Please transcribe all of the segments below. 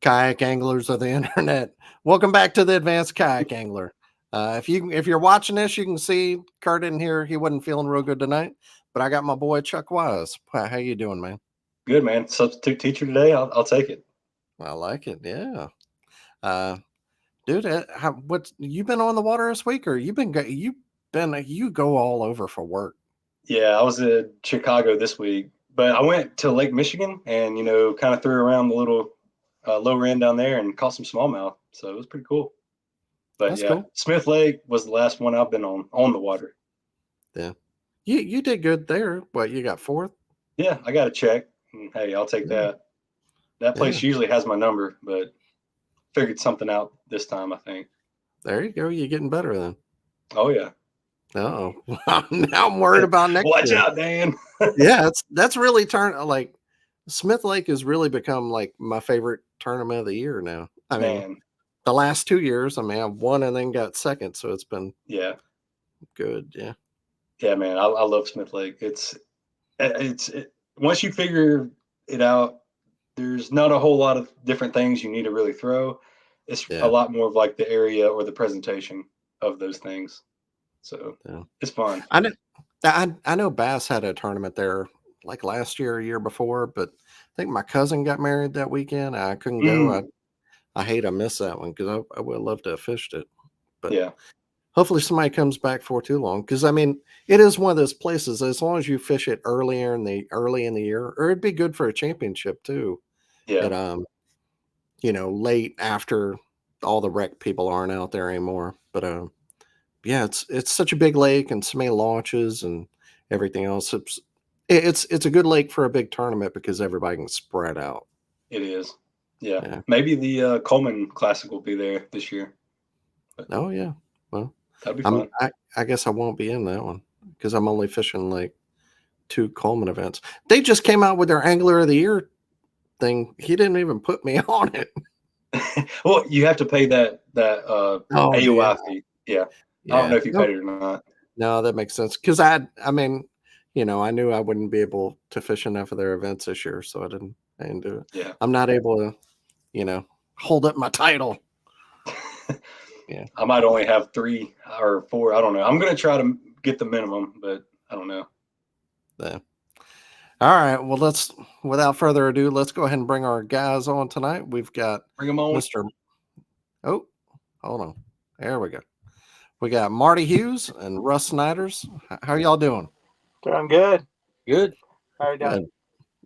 kayak anglers of the internet. Welcome back to the Advanced Kayak Angler. If you're watching this, you can see Kurt in here. He wasn't feeling real good tonight, but I got my boy Chuck Wise. How you doing, man? Good, man. Substitute teacher today. I'll take it. I like it. Yeah. Dude, what you been on the water this week, or you go all over for work? Yeah, I was in Chicago this week, but I went to Lake Michigan and kind of threw around the little lower end down there and caught some smallmouth. So it was pretty cool. But That's yeah, cool. Smith Lake was the last one I've been on the water. Yeah, you did good there. What, you got fourth? Yeah, I got a check. Hey, I'll take that. That place usually has my number, but figured something out this time, I think. There you go. You're getting better then. Oh yeah. Oh, now I'm worried about next Watch year. out, Dan. Yeah, that's really like Smith Lake has really become like my favorite tournament of the year now. I mean, the last 2 years, I've won and then got second, so it's been good. Yeah. Yeah, man, I love Smith Lake. It's once you figure it out, there's not a whole lot of different things you need to really throw. It's a lot more of like the area or the presentation of those things. So it's fun. I know Bass had a tournament there like last year or year before, but I think my cousin got married that weekend. I couldn't go. I hate I missed that one because I would love to have fished it. But hopefully somebody comes back for too long, because it is one of those places. As long as you fish it early in the year, or it'd be good for a championship too. Yeah. Late after all the wreck people aren't out there anymore. But yeah, it's such a big lake and so many launches and everything else. It's a good lake for a big tournament because everybody can spread out. It is. Yeah. Maybe the Coleman Classic will be there this year. But, oh yeah. Well, that'd be fun. I guess I won't be in that one because I'm only fishing like 2 Coleman events. They just came out with their Angler of the Year thing. He didn't even put me on it. Well, you have to pay that AOI fee. Yeah. I don't know if you paid it or not. No, that makes sense. Because I knew I wouldn't be able to fish enough of their events this year, so I didn't do it. Yeah. I'm not able to, hold up my title. Yeah. I might only have 3 or 4. I don't know. I'm going to try to get the minimum, but I don't know. Yeah. All right. Well, without further ado, let's go ahead and bring our guys on tonight. We've got Mr. Oh, hold on. There we go. We got Marty Hughes and Russ Snyders. How are y'all doing? Doing good. Good. How are you doing?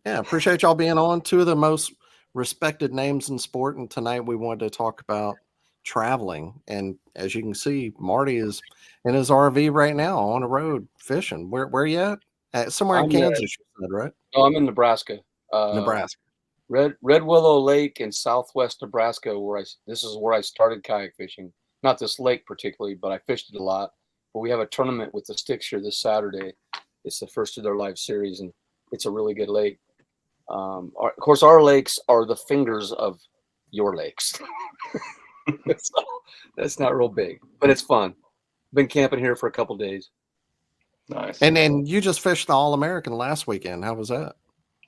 Yeah, appreciate y'all being on. 2 of the most respected names in sport, and tonight we wanted to talk about traveling. And as you can see, Marty is in his RV right now on the road fishing. Where you at? Somewhere in Kansas, you said, right? No, I'm in Nebraska. Nebraska. Red Willow Lake in southwest Nebraska, this is where I started kayak fishing. Not this lake particularly, but I fished it a lot. But we have a tournament with the Sticks here this Saturday. It's the first of their live series, and it's a really good lake. Of course, our lakes are the fingers of your lakes. So that's not real big, but it's fun. Been camping here for a couple days. Nice. And then you just fished the All-American last weekend. How was that?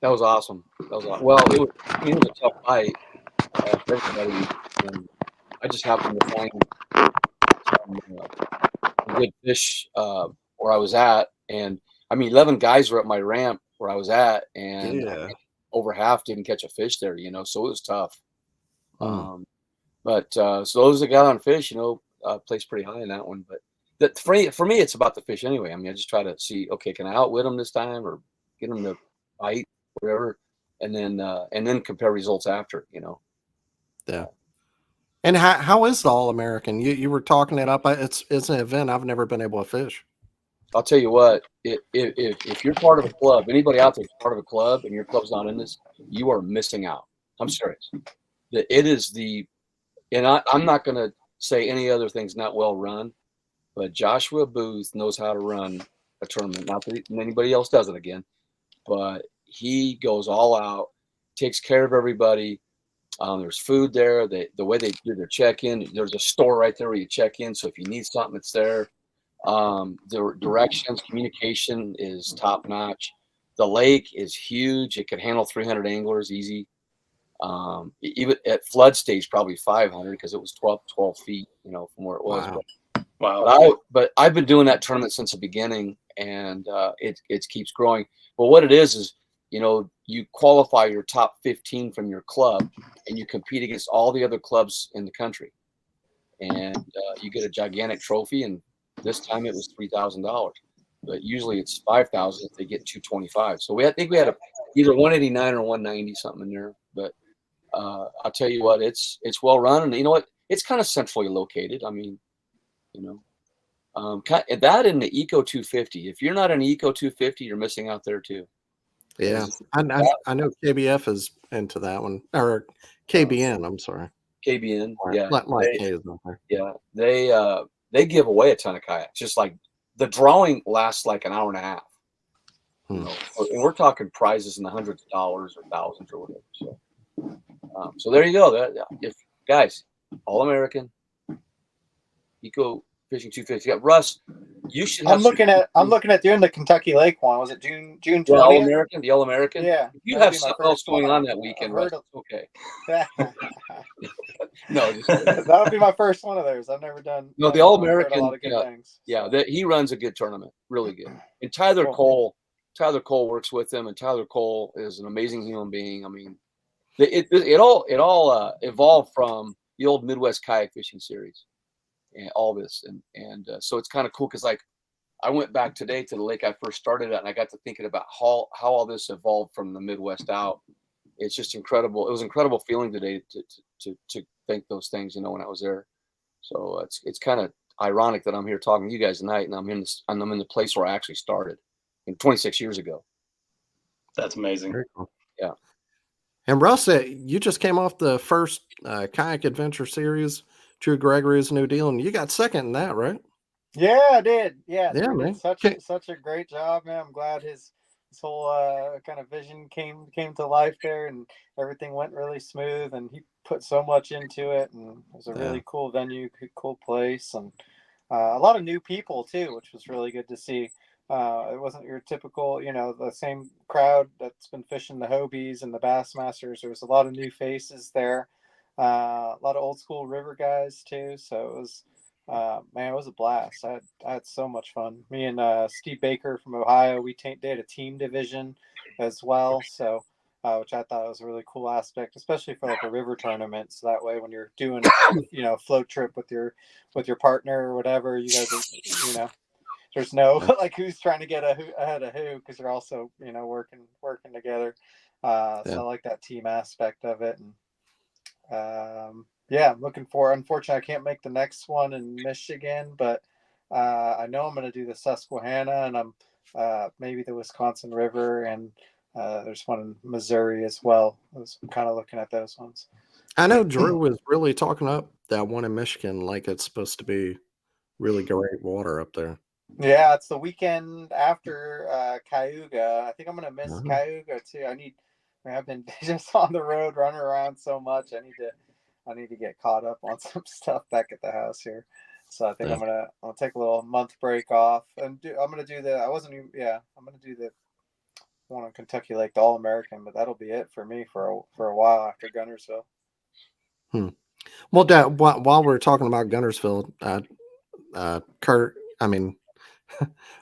That was awesome. Well, it was a tough night for everybody. And I just happened to find some good fish where I was at. And 11 guys were at my ramp where I was at, and over half didn't catch a fish there, so it was tough. But so those that got on fish, placed pretty high in that one. But for me, it's about the fish anyway. I just try to see, okay, can I outwit them this time or get them to bite, whatever, and then compare results after, Yeah. And how is the All-American? You were talking it up. It's an event I've never been able to fish. I'll tell you what, if you're part of a club, anybody out there is part of a club and your club's not in this, you are missing out. I'm serious. It is and I'm not going to say any other thing's not well run, but Joshua Booth knows how to run a tournament. Not that anybody else does it again, but he goes all out, takes care of everybody. There's food there. The way they do their check-in, there's a store right there where you check in. So if you need something, it's there. The directions, communication is top notch. The lake is huge. It could handle 300 anglers easy. Even at flood stage, probably 500 because it was 12 feet, from where it was. Wow. Wow. But I've been doing that tournament since the beginning, and it keeps growing. But what it is, you qualify your top 15 from your club, and you compete against all the other clubs in the country, and you get a gigantic trophy. And this time it was $3,000, but usually it's 5,000 if they get 225. So I think we had either 189 or 190 something in there. But I'll tell you what, it's well run, and you know what, it's kind of centrally located. I mean, that in the Eco 250. If you're not an Eco 250, you're missing out there too. Yeah, I know KBF is into that one, or KBN. I'm sorry, KBN. Yeah, they give away a ton of kayaks. Just like the drawing lasts like an hour and a half. And we're talking prizes in the hundreds of dollars or thousands or whatever. So there you go. If guys, All American, Eco Fishing 250. Yeah, Russ, you should. I'm looking at doing the Kentucky Lake one. Was it June 20th? Yeah, All American, the All American. Yeah. If you have something else going on that weekend, Russ, it's okay. No, that would be my first one of theirs. I've never done. No, the All American. A lot of good things. Yeah, he runs a good tournament, really good. And Tyler Cole works with him, and Tyler Cole is an amazing human being. I mean, it all evolved from the old Midwest Kayak Fishing Series, and all this, and so it's kind of cool because like I went back today to the lake I first started at, and I got to thinking about how all this evolved from the Midwest out. It's just incredible. It was an incredible feeling today to think those things, when I was there. So it's kind of ironic that I'm here talking to you guys tonight, and I'm in the place where I actually started 26 years ago. That's amazing. Very cool. Yeah. And Russ, you just came off the first kayak adventure series, Drew Gregory's New Deal, and you got second in that, right? Yeah, I did. Yeah, man. Such a great job, man. I'm glad his whole kind of vision came to life there, and everything went really smooth. And he put so much into it, and it was a really cool venue, cool place, and a lot of new people too, which was really good to see. It wasn't your typical, the same crowd that's been fishing the Hobies and the Bassmasters. There was a lot of new faces there, a lot of old school river guys too. So it was, man, it was a blast. I had so much fun. Me and Steve Baker from Ohio, we did a team division as well. So, which I thought was a really cool aspect, especially for like a river tournament. So that way, when you're doing, a float trip with your partner or whatever, you guys are, there's no like who's trying to get ahead of who, because they're also working together. So I like that team aspect of it, and I'm looking for. Unfortunately, I can't make the next one in Michigan, but I know I'm going to do the Susquehanna, and I'm maybe the Wisconsin River, and there's one in Missouri as well. I was kind of looking at those ones. I know Drew was really talking up that one in Michigan, like it's supposed to be really great water up there. Yeah, it's the weekend after Cayuga. I think I'm gonna miss Cayuga too. I've been just on the road running around so much. I need to get caught up on some stuff back at the house here. So I think I'm gonna take a little month break off, and I'm gonna do the one on Kentucky Lake, the All American, but that'll be it for me for a while after Gunnersville. Well, Dad, while we're talking about Gunnersville,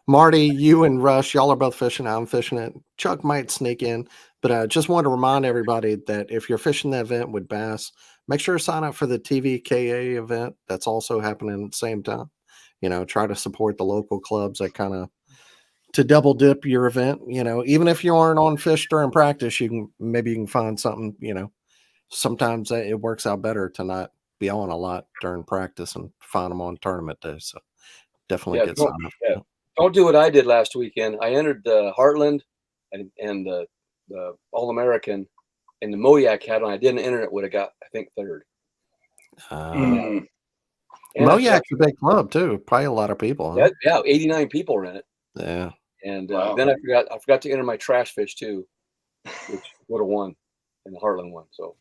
Marty, you and Russ, y'all are both fishing. I'm fishing it. Chuck might sneak in, but I just wanted to remind everybody that if you're fishing the event with bass, make sure to sign up for the TVKA event. That's also happening at the same time. Try to support the local clubs that kind of to double dip your event. Even if you aren't on fish during practice, you can find something. Sometimes it works out better to not be on a lot during practice and find them on tournament day. So definitely get signed up. Yeah. Don't do what I did last weekend. I entered the Heartland and the All American, and the Moyak had one. I didn't enter it. Would have got, I think, third. Moyak's a big club too. Probably a lot of people. Huh? Yeah, 89 people are in it. Yeah. And then I forgot to enter my trash fish too, which would have won in the Heartland one. So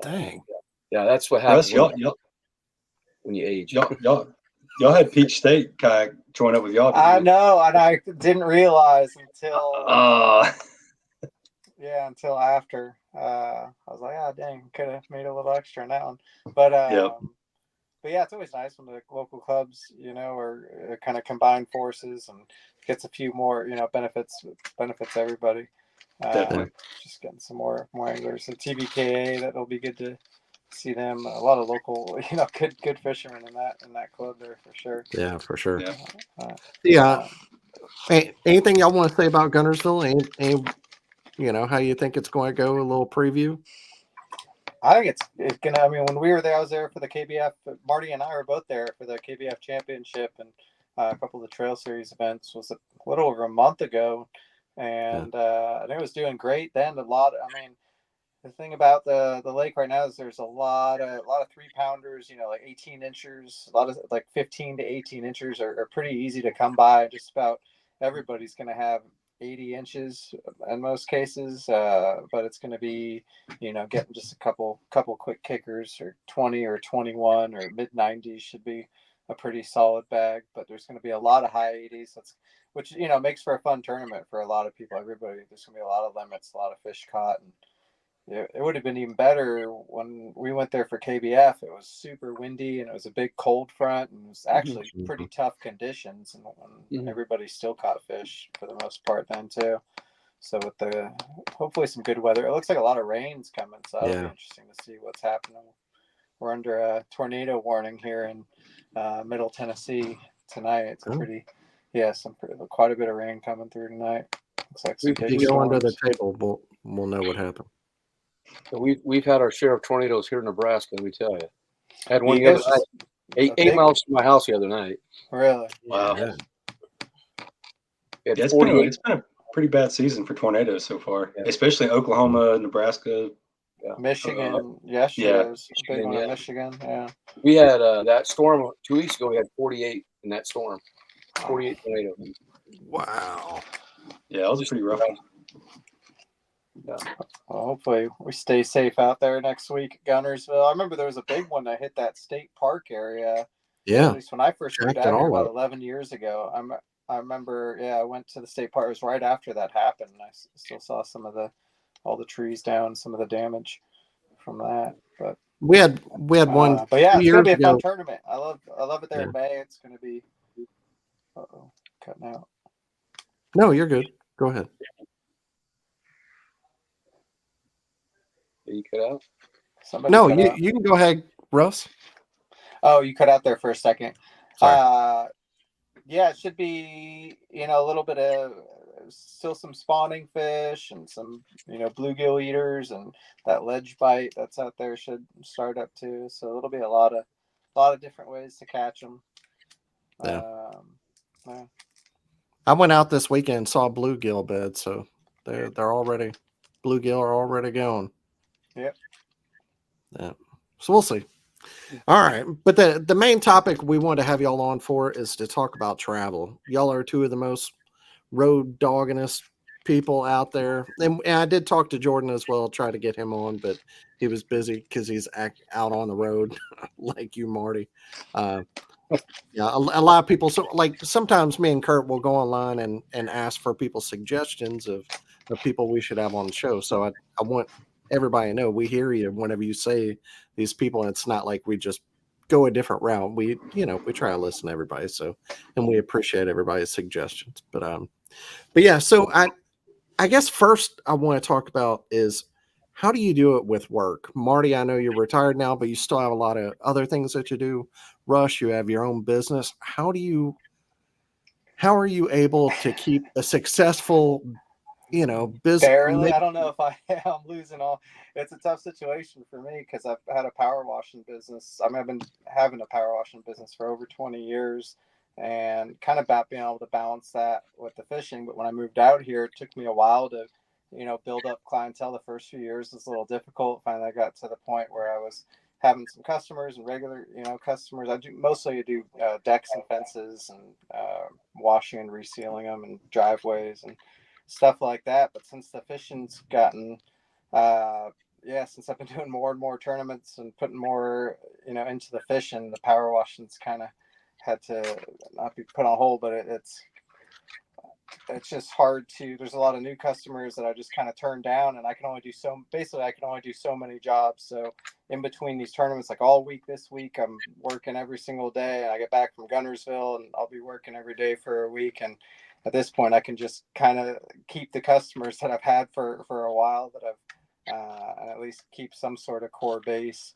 dang. Yeah, that's what happens when you age. Y'all had Peach State kayak join up with y'all. I know, and I didn't realize until until after. I was like, oh dang, could have made a little extra on that one. But But yeah, it's always nice when the local clubs, are kind of combine forces and gets a few more, benefits everybody. Definitely. Just getting some more anglers. The TBKA, that'll be good to see them. A lot of local, good fishermen in that club there for sure. Yeah, for sure. Yeah. Anything y'all want to say about Gunnersville? Any, how you think it's going to go? A little preview. I think it's gonna. I mean, when we were there, I was there for the KBF. Marty and I were both there for the KBF Championship and a couple of the Trail Series events. Was a little over a month ago, and I think it was doing great then. The thing about the lake right now is there's a lot of 3-pounders. Like 18 inchers. A lot of like 15 to 18 inchers are pretty easy to come by. Just about everybody's gonna have 80 inches in most cases, but it's going to be, getting just a couple quick kickers or 20 or 21 or mid 90s should be a pretty solid bag. But there's going to be a lot of high 80s, which makes for a fun tournament for a lot of people. Everybody, there's going to be a lot of limits, a lot of fish caught, and it would have been even better when we went there for KBF. It was super windy and it was a big cold front and it was actually pretty tough conditions. And everybody still caught fish for the most part then too. So with hopefully some good weather, it looks like a lot of rain's coming. So it'll be interesting to see what's happening. We're under a tornado warning here in Middle Tennessee tonight. It's quite a bit of rain coming through tonight. Looks like some big storms. Go under the storms. table, we'll know what happened. So we've had our share of tornadoes here in Nebraska, let me tell you. I had one the other night, 8 miles from my house the other night. Really? Wow. Yeah. It's been a pretty bad season for tornadoes so far, especially Oklahoma, Nebraska. Michigan, yesterday was a big one in Michigan. Yeah. We had that storm 2 weeks ago. We had 48 in that storm. 48 tornadoes. Wow. Yeah, it was a pretty rough one. Yeah. Well, hopefully we stay safe out there next week at Gunnersville. I remember there was a big one that hit that state park area. Yeah. At least when I first moved out here about 11 years ago. I remember, I went to the state park. It was right after that happened. I still saw some of all the trees down, some of the damage from that. But we had one. But yeah, it's gonna be a fun tournament. I love it there in May. It's gonna be. Cutting out. No, you're good. Go ahead. You cut out? No, you can go ahead, Russ. Oh, you cut out there for a second. Sorry. It should be, a little bit of still some spawning fish and some, bluegill eaters, and that ledge bite that's out there should start up too. So it'll be a lot of different ways to catch them. Yeah. I went out this weekend and saw a bluegill bed, so they're already bluegill are already going. Yep. Yeah. So we'll see. All right. But the main topic we want to have y'all on for is to talk about travel. Y'all are two of the most road doggingest people out there. And I did talk to Jordan as well, try to get him on, but he was busy because he's out on the road like you, Marty. Yeah, a lot of people. So, like, sometimes me and Kurt will go online and ask for people's suggestions of people we should have on the show. So I want everybody to know we hear you whenever you say these people, and it's not like we just go a different route. We try to listen to everybody. So, and we appreciate everybody's suggestions. But yeah. So I guess first I want to talk about is how do you do it with work? Marty, I know you're retired now, but you still have a lot of other things that you do. Russ, you have your own business. How are you able to keep a successful, business? Barely. I don't know if I'm losing all. It's a tough situation for me because I've had a power washing business. I've been having a power washing business for over 20 years and kind of being able to balance that with the fishing. But when I moved out here, it took me a while to, build up clientele. The first few years was a little difficult. Finally, I got to the point where I was having some customers and regular, customers. I mostly do decks and fences and washing and resealing them and driveways and stuff like that. But since the fishing's gotten, since I've been doing more and more tournaments and putting more, into the fishing, the power washing's kind of had to not be put on hold, but it's just hard to, there's a lot of new customers that I just kind of turned down, and I can only do so many jobs. So in between these tournaments, like all week this week, I'm working every single day, and I get back from Gunnersville and I'll be working every day for a week. And at this point I can just kind of keep the customers that I've had for a while, that I've and at least keep some sort of core base.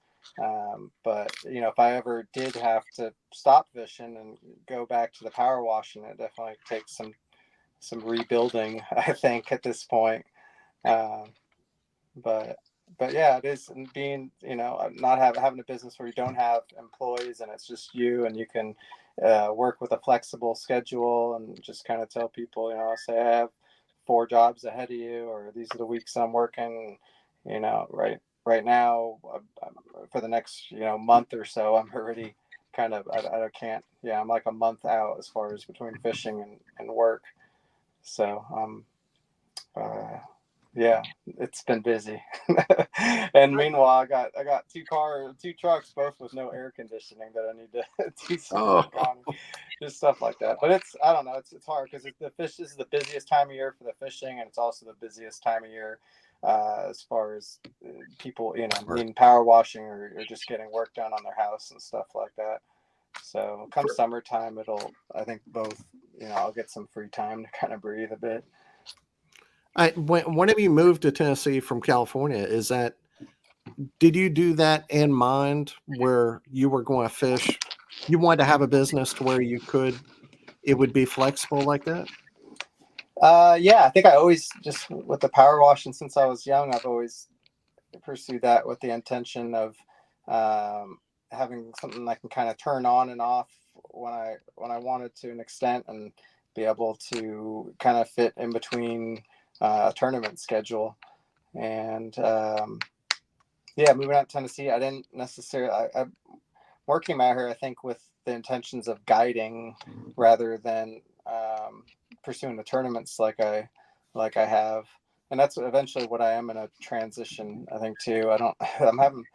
But if I ever did have to stop fishing and go back to the power washing, it definitely takes some rebuilding, I think, at this point. But yeah, it is being, not having a business where you don't have employees and it's just you, and you can work with a flexible schedule and just kind of tell people, say I have 4 jobs ahead of you, or these are the weeks I'm working, right now, for the next, month or so, I'm already kind of, I can't, I'm like a month out as far as between fishing and work. So, yeah, it's been busy. And meanwhile, I got 2 trucks, both with no air conditioning, that I need to do some work on, just stuff like that. But I don't know, it's hard because this is the busiest time of year for the fishing, and it's also the busiest time of year as far as people, needing power washing or just getting work done on their house and stuff like that. So come summertime, I think both, I'll get some free time to kind of breathe a bit. Whenever you moved to Tennessee from California, did you do that in mind, where you were going to fish? You wanted to have a business to where it would be flexible like that? Yeah, I think I always, just with the power washing since I was young, I've always pursued that with the intention of having something I can kind of turn on and off when I wanted to an extent, and be able to kind of fit in between a tournament schedule. And moving out to Tennessee, I didn't necessarily, I'm working out here, I think, with the intentions of guiding rather than pursuing the tournaments like I have. And that's eventually what I am in a transition, I think, too. I'm having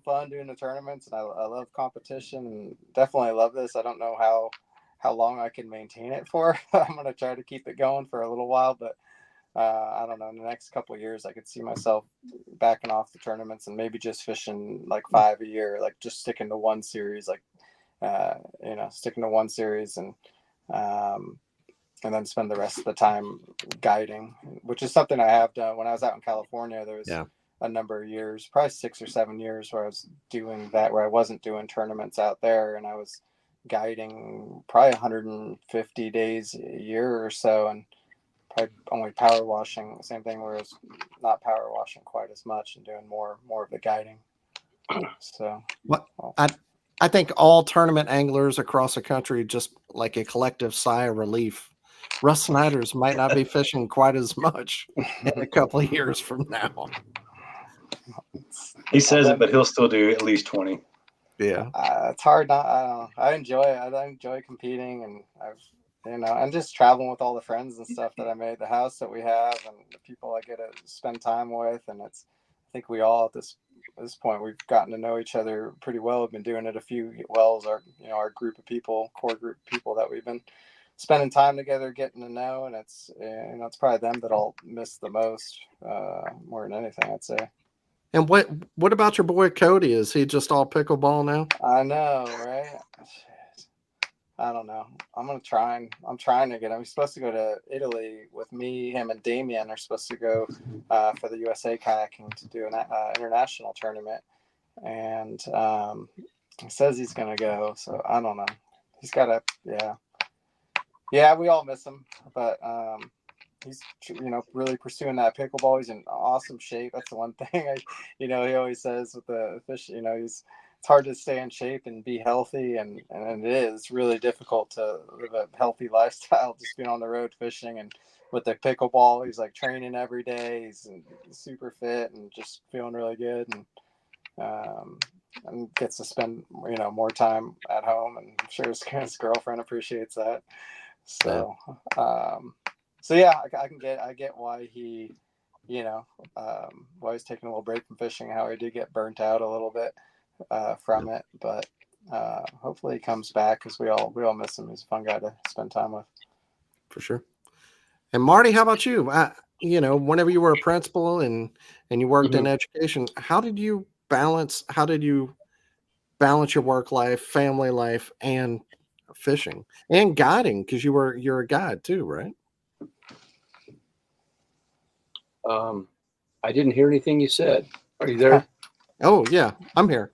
fun doing the tournaments, and I love competition, and definitely love this. I don't know how long I can maintain it for. I'm going to try to keep it going for a little while, but I don't know, in the next couple of years, I could see myself backing off the tournaments and maybe just fishing like 5 a year, like just sticking to one series, sticking to one series, and then spend the rest of the time guiding, which is something I have done. When I was out in California, there was a number of years, probably 6 or 7 years, where I was doing that, where I wasn't doing tournaments out there, and I was guiding probably 150 days a year or so, and probably only power washing, same thing, where it's not power washing quite as much and doing more of the guiding. So I think all tournament anglers across the country, just like a collective sigh of relief. Russ Snyders might not be fishing quite as much in a couple of years from now. He says it, but he'll still do at least 20. Yeah. It's hard not. I don't know. I enjoy competing, and and just traveling with all the friends and stuff that I made, the house that we have, and the people I get to spend time with. And I think we all at this point, we've gotten to know each other pretty well. We've been doing it a few wells. Our group of people, core group of people that we've been spending time together, getting to know, and it's probably them that I'll miss the most, more than anything, I'd say. And what about your boy Cody? Is he just all pickleball now? I know, right? I don't know. I'm trying to get him. He's supposed to go to Italy with me. Him and Damien are supposed to go for the USA kayaking to do an international tournament, and he says he's gonna go. So I don't know. He's got to, yeah. We all miss him, but he's really pursuing that pickleball. He's in awesome shape. That's the one thing he always says with the fish. It's hard to stay in shape and be healthy, and it is really difficult to live a healthy lifestyle just being on the road fishing. And with the pickleball, he's like training every day. He's super fit and just feeling really good, and gets to spend more time at home. And I'm sure his girlfriend appreciates that. So yeah, I get why he, why he's taking a little break from fishing, how he did get burnt out a little bit from it, but hopefully he comes back, because we all miss him. He's a fun guy to spend time with. For sure. And Marty, how about you? Whenever you were a principal and you worked in education, how did you balance your work life, family life, and fishing and guiding? Because you're a guide too, right? I didn't hear anything you said. Are you there? Oh yeah, I'm here.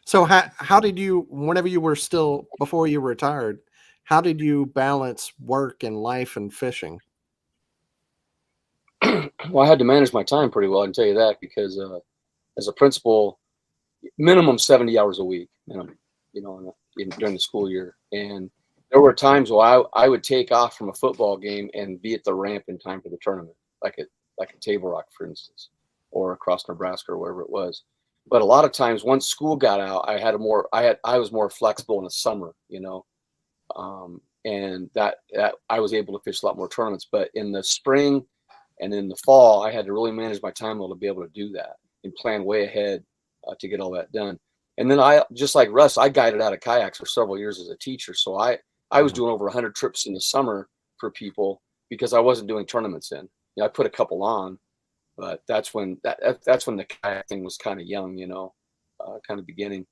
So how did you, whenever you were still, before you retired, how did you balance work and life and fishing? Well, I had to manage my time pretty well, I can tell you that, because as a principal, minimum 70 hours a week, minimum, during the school year. And there were times where I would take off from a football game and be at the ramp in time for the tournament, like at Table Rock, for instance, or across Nebraska or wherever it was. But a lot of times, once school got out, I was more flexible in the summer, and that I was able to fish a lot more tournaments. But in the spring and in the fall, I had to really manage my time well to be able to do that and plan way ahead to get all that done. And then just like Russ, I guided out of kayaks for several years as a teacher. So I was doing over 100 trips in the summer for people because I wasn't doing tournaments in. I put a couple on, but that's when the kayak thing was kind of young, kind of beginning.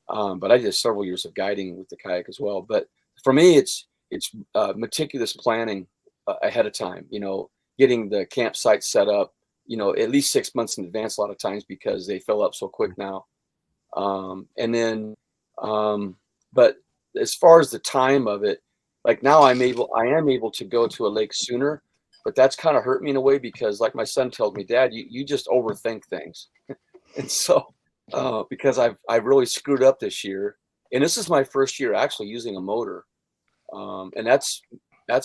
But I did several years of guiding with the kayak as well. But for me, it's meticulous planning ahead of time. Getting the campsite set up, at least 6 months in advance a lot of times, because they fill up so quick now. And then, but as far as the time of it, like now I am able to go to a lake sooner, but that's kind of hurt me in a way, because like my son tells me, Dad, you just overthink things. And so, because I've really screwed up this year, and this is my first year actually using a motor. And that's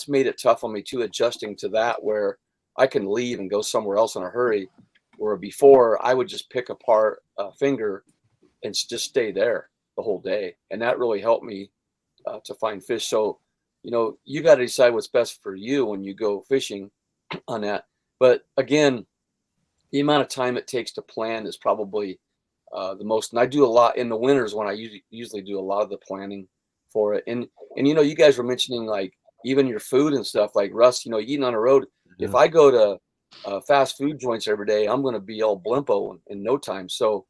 made it tough on me too, adjusting to that, where I can leave and go somewhere else in a hurry, where before I would just pick apart a finger and just stay there the whole day. And that really helped me to find fish. So, you got to decide what's best for you when you go fishing on that. But again, the amount of time it takes to plan is probably the most. And I do a lot in the winters when I usually do a lot of the planning for it. And you guys were mentioning like even your food and stuff, like Russ, eating on the road. Yeah. If I go to fast food joints every day, I'm going to be all blimpo in no time. So,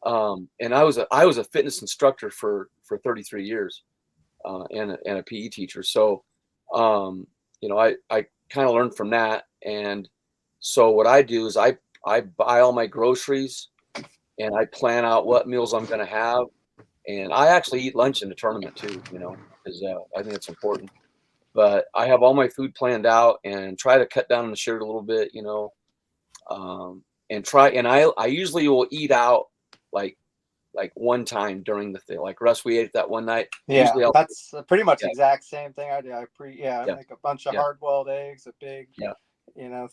and I was a fitness instructor for 33 years, and a PE teacher. So, I kind of learned from that. And so what I do is I buy all my groceries and I plan out what meals I'm going to have. And I actually eat lunch in the tournament too, because I think it's important. But I have all my food planned out and try to cut down on the sugar a little bit, and I usually will eat out like one time during the thing. Like Russ, we ate that one night. Yeah, that's pretty much the exact same thing I do. I make a bunch of hard-boiled eggs, a big,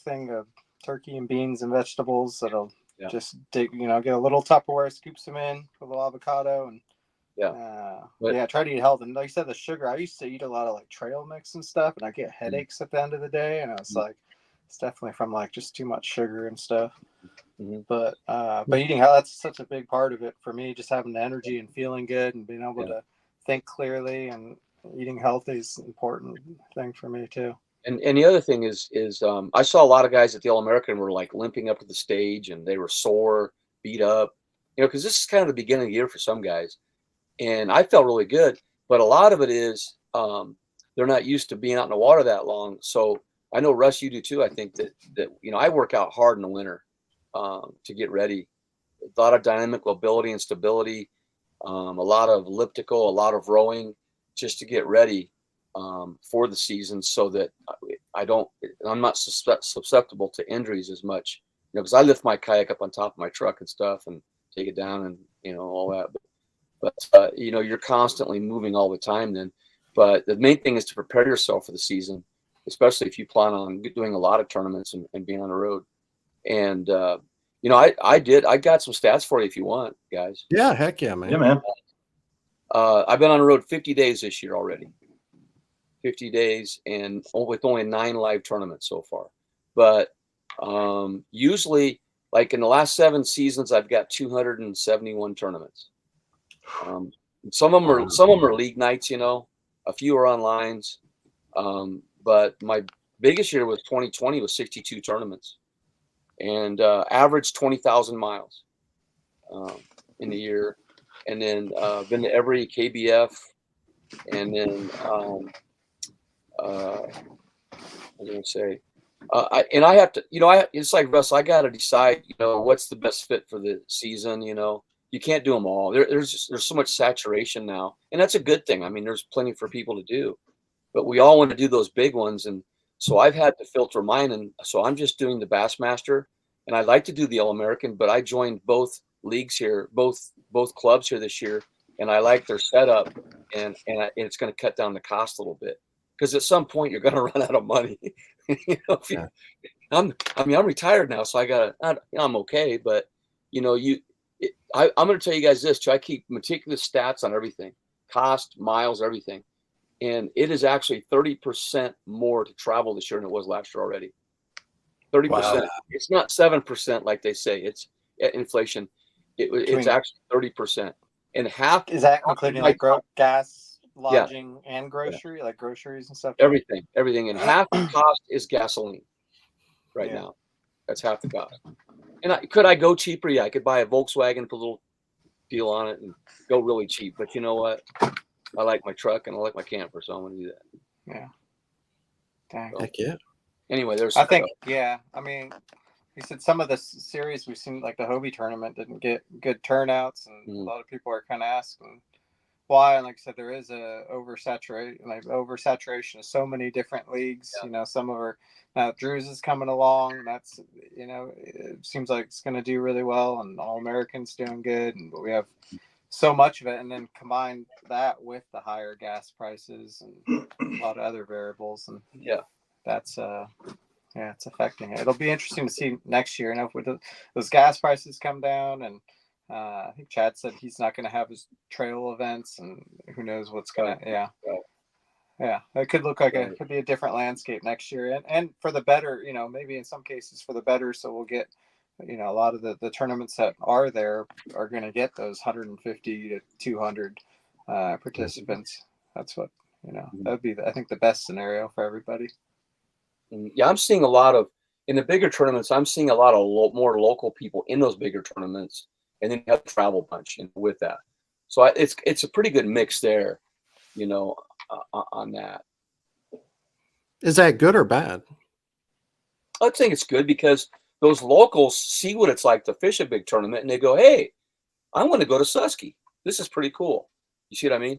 thing of turkey and beans and vegetables that'll just get a little Tupperware, scoops them in, put a little avocado, and try to eat healthy. And like you said, the sugar, I used to eat a lot of like trail mix and stuff, and I get headaches at the end of the day, and I was like, it's definitely from like just too much sugar and stuff. But eating healthy, that's such a big part of it for me, just having the energy and feeling good and being able to think clearly, and eating healthy is an important thing for me too. And the other thing is I saw a lot of guys at the All-American were like limping up to the stage, and they were sore, beat up, because this is kind of the beginning of the year for some guys. And I felt really good, but a lot of it is they're not used to being out in the water that long. So I know, Russ, you do too. I think that I work out hard in the winter to get ready. A lot of dynamic mobility and stability, a lot of elliptical, a lot of rowing, just to get ready for the season, so that I'm not susceptible to injuries as much. Because I lift my kayak up on top of my truck and stuff and take it down and all that. But you're constantly moving all the time then. But the main thing is to prepare yourself for the season, especially if you plan on doing a lot of tournaments and being on the road. And, I got some stats for you if you want, guys. Yeah, heck yeah, man. Yeah, man. I've been on the road 50 days this year already. 50 days, and with only 9 live tournaments so far. But usually, like in the last 7 seasons, I've got 271 tournaments. Some of them are league nights, a few are on lines. But my biggest year was 2020 with 62 tournaments and averaged 20,000 miles in the year. And then been to every KBF, and then I was going to say, I have to, it's like Russ, I got to decide, what's the best fit for the season. You can't do them all. There's so much saturation now, and that's a good thing. I mean, there's plenty for people to do, but we all want to do those big ones. And so I've had to filter mine. And so I'm just doing the Bassmaster, and I'd like to do the All-American, but I joined both leagues here, both clubs here this year. And I like their setup, and it's going to cut down the cost a little bit, because at some point you're going to run out of money. I'm retired now, so I'm okay. But I'm going to tell you guys this too. I keep meticulous stats on everything, cost, miles, everything, and it is actually 30% more to travel this year than it was last year already. 30%. Wow. It's not 7% like they say. It's inflation. It's actually 30%. And half is that including like gas, lodging, and grocery, like groceries and stuff. Everything, and half the cost is gasoline right now. That's half the cost. And could I go cheaper? Yeah, I could buy a Volkswagen, put a little deal on it, and go really cheap. But you know what? I like my truck and I like my camper, so I'm going to do that. Yeah. Dang. Heck yeah. Anyway, I think. I mean, you said some of the series we've seen, like the Hobie tournament, didn't get good turnouts, and a lot of people are kind of asking why. And like I said, there is a oversaturation of so many different leagues. Some of our now Drew's is coming along. That's it seems like it's going to do really well, and All Americans doing good, but we have so much of it, and then combine that with the higher gas prices and a lot of other variables, and that's it's affecting it. It'll be interesting to see next year. If those gas prices come down, and I think Chad said he's not going to have his trail events, and who knows what's going to. It could look like it could be a different landscape next year, and for the better. Maybe in some cases for the better. So we'll get, a lot of the tournaments that are there are going to get those 150 to 200 participants. That's what that'd be I think the best scenario for everybody. Yeah, I'm seeing a lot of, in the bigger tournaments, I'm seeing a lot of more local people in those bigger tournaments, and then you have a travel bunch with that. So it's a pretty good mix there, on that. Is that good or bad? I think it's good, because those locals see what it's like to fish a big tournament, and they go, hey, I want to go to Susky. This is pretty cool. You see what I mean?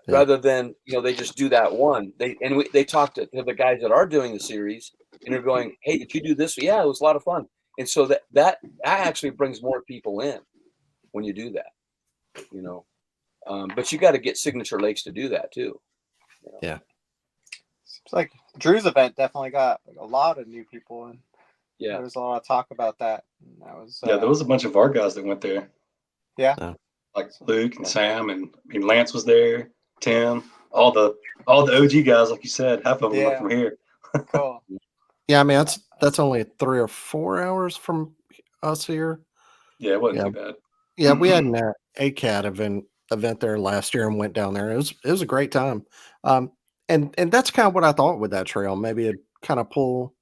Rather than, they just do that one. They talk to the guys that are doing the series, and they're going, hey, did you do this? Yeah, it was a lot of fun. And so that actually brings more people in when you do that, but you got to get signature lakes to do that too. Yeah. Seems like Drew's event definitely got a lot of new people in. Yeah. There was a lot of talk about that. That was there was a bunch of our guys that went there. Yeah. Like Luke and Sam, and Lance was there, Tim, all the OG guys, like you said, half of them were from here. Cool. Yeah, I mean that's only 3 or 4 hours from us here. Yeah, it wasn't too bad. Yeah, we had an ACAT event there last year and went down there. It was a great time. And that's kind of what I thought with that trail. Maybe it kind of pull,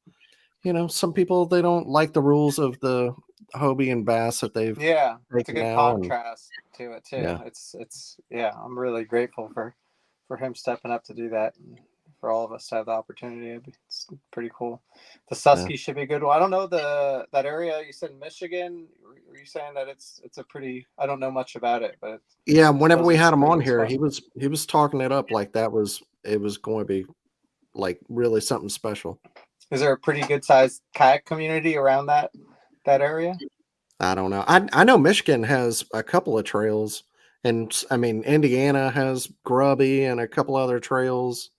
some people, they don't like the rules of the Hobie and bass that they've it's a good contrast to it too. Yeah. It's I'm really grateful for him stepping up to do that, and for all of us to have the opportunity. It's pretty cool. The Susky should be a good one. I don't know that area you said in Michigan. Were you saying that it's a pretty? I don't know much about it, but whenever we had him on here, he was talking it up like it was going to be like really something special. Is there a pretty good sized kayak community around that area? I don't know. I know Michigan has a couple of trails, and I mean Indiana has Grubby and a couple other trails.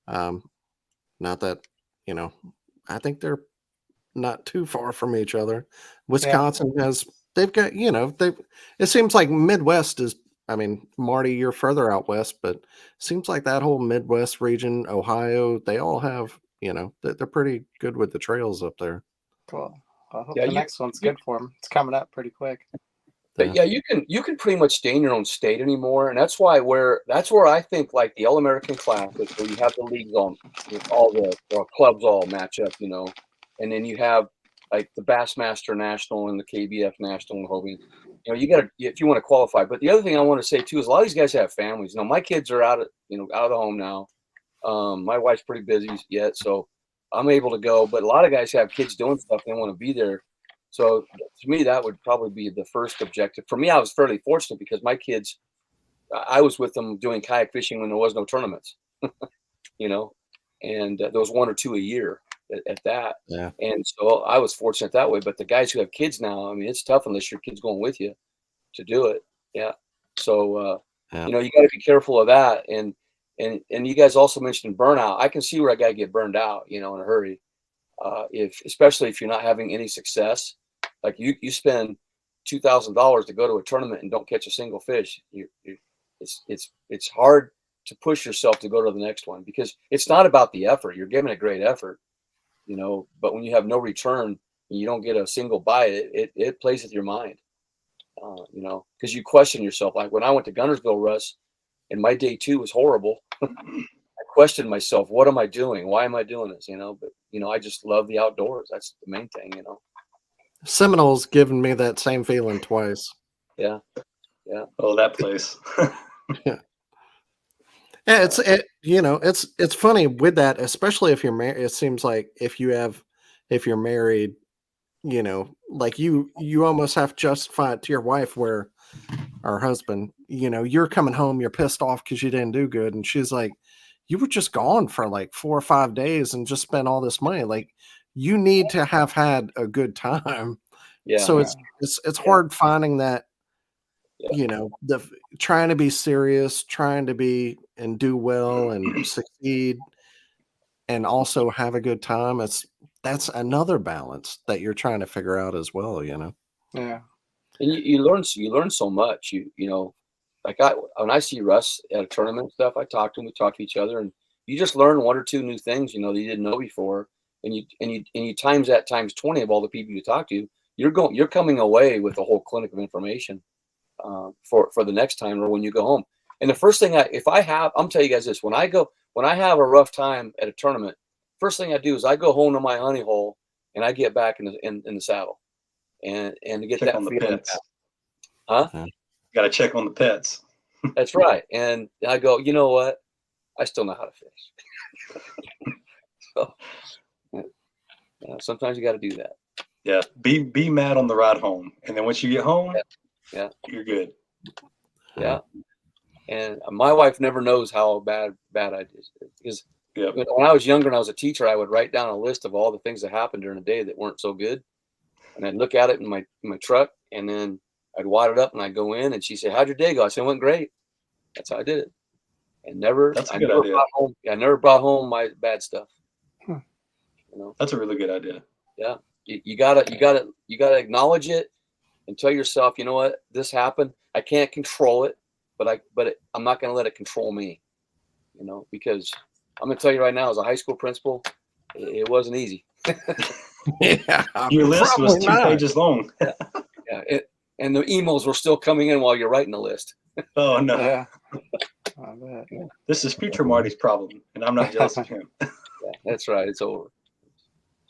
Not that I think they're not too far from each other. Wisconsin they've got it seems like Midwest is, I mean, Marty, you're further out west, but it seems like that whole Midwest region, Ohio, they all have, they're pretty good with the trails up there. Cool. I hope the next one's good for them. It's coming up pretty quick. But yeah, you can pretty much stay in your own state anymore, and that's where I think like the All American Classic, where you have the leagues all the clubs all match up, and then you have like the Bassmaster National and the KBF National and Hobie. You got to, if you want to qualify. But the other thing I want to say too is a lot of these guys have families. My kids are out of the home now. My wife's pretty busy yet, so I'm able to go. But a lot of guys have kids doing stuff, and they want to be there. So to me, that would probably be the first objective. For me, I was fairly fortunate because my kids, I was with them doing kayak fishing when there was no tournaments, and there was 1 or 2 a year at that. Yeah. And so I was fortunate that way. But the guys who have kids now, I mean, it's tough unless your kid's going with you to do it. Yeah. So, you got to be careful of that. And you guys also mentioned burnout. I can see where I got to get burned out, in a hurry. Especially if you're not having any success. Like you spend $2,000 to go to a tournament and don't catch a single fish. It's hard to push yourself to go to the next one because it's not about the effort. You're giving a great effort, but when you have no return and you don't get a single bite, it plays with your mind, because you question yourself. Like when I went to Gunnersville, Russ, and my day 2 was horrible. I questioned myself. What am I doing? Why am I doing this? But I just love the outdoors. That's the main thing, Seminole's given me that same feeling twice. Yeah. Oh, that place. Yeah. Yeah, it's funny with that, especially if you're married. It seems like if you're married, like you almost have to justify it to your wife where our husband, you're coming home, you're pissed off because you didn't do good. And she's like, you were just gone for like 4 or 5 days and just spent all this money. Like you need to have had a good time. Yeah. So it's hard finding that, the trying to be serious, trying to be and do well and succeed and also have a good time. That's another balance that you're trying to figure out as well, Yeah. And you learn so much, like when I see Russ at a tournament and stuff, I talk to him, we talk to each other, and you just learn 1 or 2 new things, that you didn't know before. And you times that times 20 of all the people you talk to, you're coming away with a whole clinic of information for the next time or when you go home. And the first thing I'm telling you guys this, when I have a rough time at a tournament, first thing I do is I go home to my honey hole and I get back in the saddle and to get check that on the feeling. pets. Huh? Got to check on the pets. That's right. And I go, you know what? I still know how to fish. So sometimes you got to do that. Yeah. Be mad on the ride home. And then once you get home, you're good. Yeah. And my wife never knows how bad I did. Because when I was younger and I was a teacher, I would write down a list of all the things that happened during the day that weren't so good. And I'd look at it in my truck, and then I'd wad it up and I'd go in, and she'd say, "How'd your day go?" I said, "It went great." That's how I did it. And I never brought home my bad stuff. That's a really good idea. Yeah. You gotta acknowledge it and tell yourself, you know what, this happened. I can't control it, but I'm not going to let it control me, because I'm going to tell you right now, as a high school principal, it wasn't easy. Your list was 2 pages long. Yeah. And the emails were still coming in while you're writing the list. Oh, no. Yeah. This is future Marty's problem, and I'm not jealous of him. Yeah, that's right. It's over.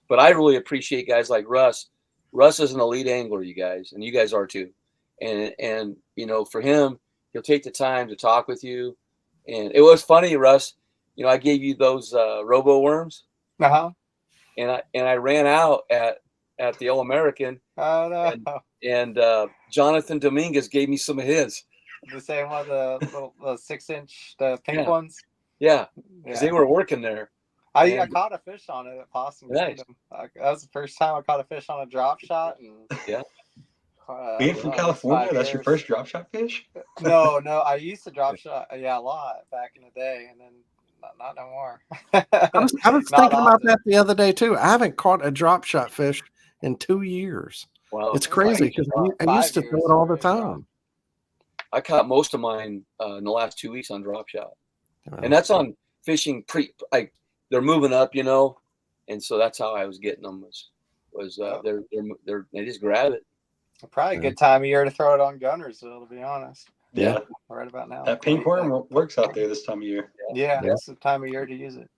But I really appreciate guys like Russ. Russ is an elite angler, you guys, and you guys are too. And for him, he'll take the time to talk with you. And it was funny, Russ. I gave you those robo worms. Uh-huh. And I ran out at the All American. Oh no. And Jonathan Dominguez gave me some of his. The same one, the little 6-inch, the pink ones. Yeah, because they were working there. I caught a fish on it at Possum Nice. Kingdom. That was the first time I caught a fish on a drop shot. And, being from California, that's your first drop shot fish? No, I used to drop shot, a lot back in the day, and then not no more. I was thinking about that the other day too. I haven't caught a drop shot fish in 2 years. Wow, it's crazy because I used to do it all the time. I caught most of mine in the last 2 weeks on drop shot, and that's on fishing they're moving up, and so that's how I was getting them was they just grab it. Probably a good time of year to throw it on Gunnersville, to be honest. Yeah. Right about now. That pink worm works out there this time of year. Yeah, it's the time of year to use it.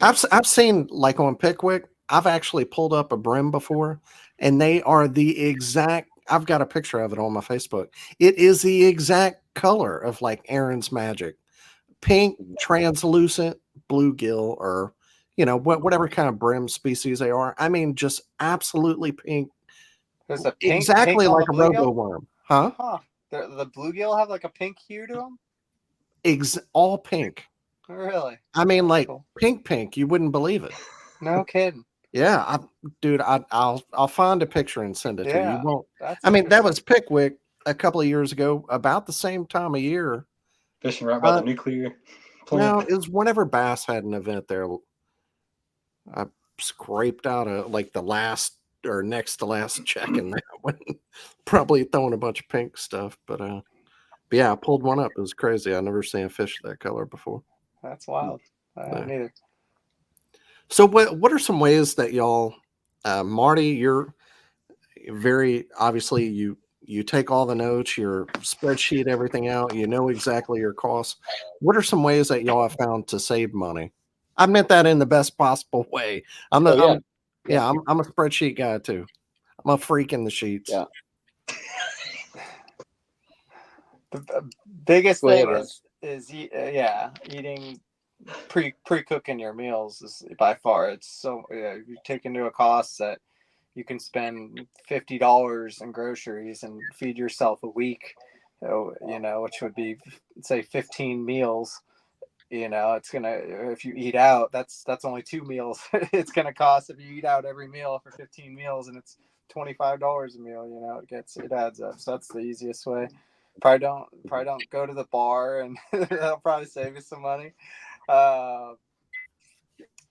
I've seen, like on Pickwick, I've actually pulled up a brim before, and they are the exact. I've got a picture of it on my Facebook. It is the exact color of like Aaron's Magic, pink, translucent, bluegill, or whatever kind of brim species they are. I mean, just absolutely pink. There's a pink, exactly pink like a robo bluegill? worm, huh? The bluegill have like a pink hue to them. All pink. Really? I mean, That's like cool. pink. You wouldn't believe it. No kidding. Yeah, dude, I'll find a picture and send it to you. You won't. That's I mean, that was Pickwick a couple of years ago, about the same time of year. Fishing right by the nuclear plant. No, it was whenever Bass had an event there. I scraped out like the last or next to last check in that one. Probably throwing a bunch of pink stuff, but yeah, I pulled one up. It was crazy. I never seen a fish that color before. That's wild. I haven't either. So what are some ways that y'all, Marty, you're very obviously you take all the notes, your spreadsheet, everything out, you know exactly your costs. What are some ways that y'all have found to save money? I meant that in the best possible way. I'm a spreadsheet guy too. I'm a freak in the sheets. Yeah. The biggest thing is eating pre-cooking your meals is by far. It's so you take into a cost that you can spend $50 in groceries and feed yourself a week, which would be say 15 meals. It's gonna, if you eat out, that's only 2 meals. It's gonna cost, if you eat out every meal for 15 meals and it's $25 a meal, it adds up. So that's the easiest way. Probably don't go to the bar, and that'll probably save you some money.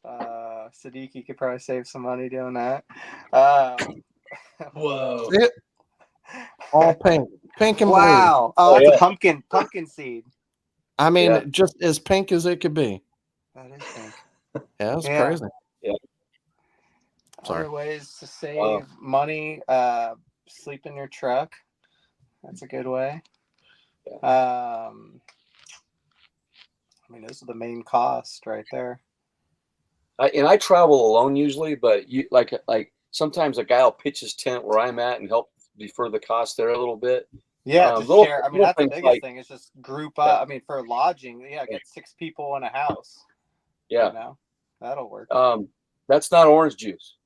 Siddiqui could probably save some money doing that. Whoa. All pink and blue. Wow. Oh, that's a pumpkin seed. I mean, just as pink as it could be. That is pink. Yeah, that's crazy. Yeah. Sorry. Other ways to save money, sleep in your truck. That's a good way. I mean, those are the main costs right there. I travel alone usually, but you like sometimes a guy will pitch his tent where I'm at and help defer the cost there a little bit. Yeah, just share. I mean, that's the biggest thing. It's just group up. I mean, for lodging, get 6 people in a house. Yeah, that'll work. That's not orange juice.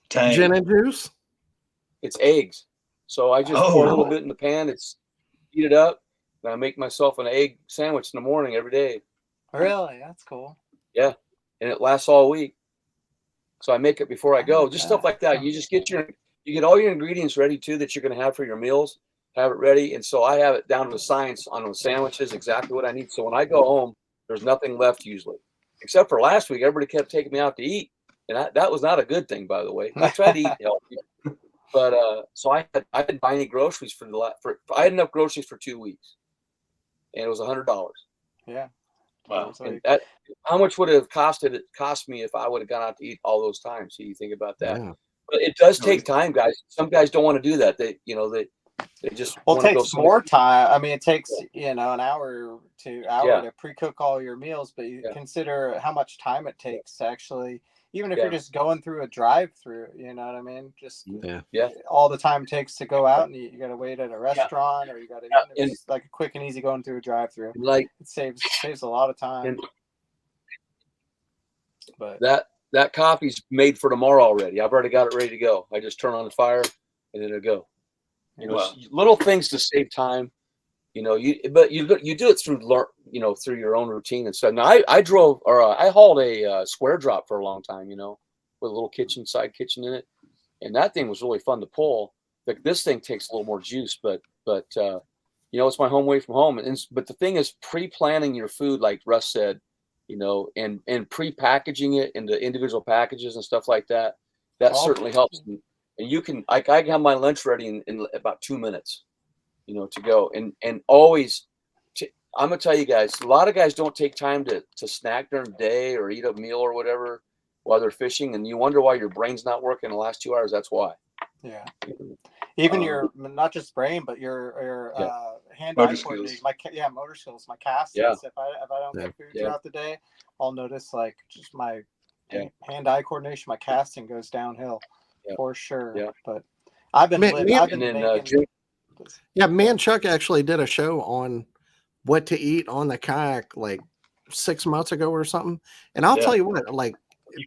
Gin and juice. It's eggs. So I just pour a little bit in the pan. Heat it up, and I make myself an egg sandwich in the morning every day. Really, that's cool. Yeah, and it lasts all week. So I make it before I go. Just stuff like that. You just you get all your ingredients ready too that you're going to have for your meals. Have it ready, and so I have it down to a science on those sandwiches, exactly what I need. So when I go home, there's nothing left usually, except for last week. Everybody kept taking me out to eat, and that was not a good thing, by the way. I tried to eat healthy, but so I didn't buy any groceries I had enough groceries for 2 weeks, and it was $100. Yeah. Wow. And how much would it have cost me if I would have gone out to eat all those times? So you think about that. Yeah. But it does take time, guys. Some guys don't want to do that. They just it takes more time. I mean, it takes an hour to pre-cook all your meals, but you consider how much time it takes to actually, even if you're just going through a drive-through, you know what I mean? Just all the time it takes to go out and you got to wait at a restaurant or you got to it's like a quick and easy going through a drive-through. Like it saves a lot of time. But that coffee's made for tomorrow already. I've already got it ready to go. I just turn on the fire and then it'll go. Little things to save time. You do it through your own routine and stuff. Now I hauled a square drop for a long time, with a little side kitchen in it, and that thing was really fun to pull. Like this thing takes a little more juice, but it's my home away from home. But the thing is pre-planning your food, like Russ said, and pre-packaging it into individual packages and stuff like that. That certainly helps. And you can, I can have my lunch ready in about 2 minutes, to go. And always, I'm going to tell you guys, a lot of guys don't take time to snack during the day or eat a meal or whatever while they're fishing. And you wonder why your brain's not working the last 2 hours. That's why. Yeah. Even your not just spraying, but your hand-eye coordination. Motor skills. My castings. If I don't get food throughout the day, I'll notice like just my hand-eye coordination. My casting goes downhill for sure. Yeah. But I've been making. Me and Chuck actually did a show on what to eat on the kayak like 6 months ago or something. And I'll tell you what, like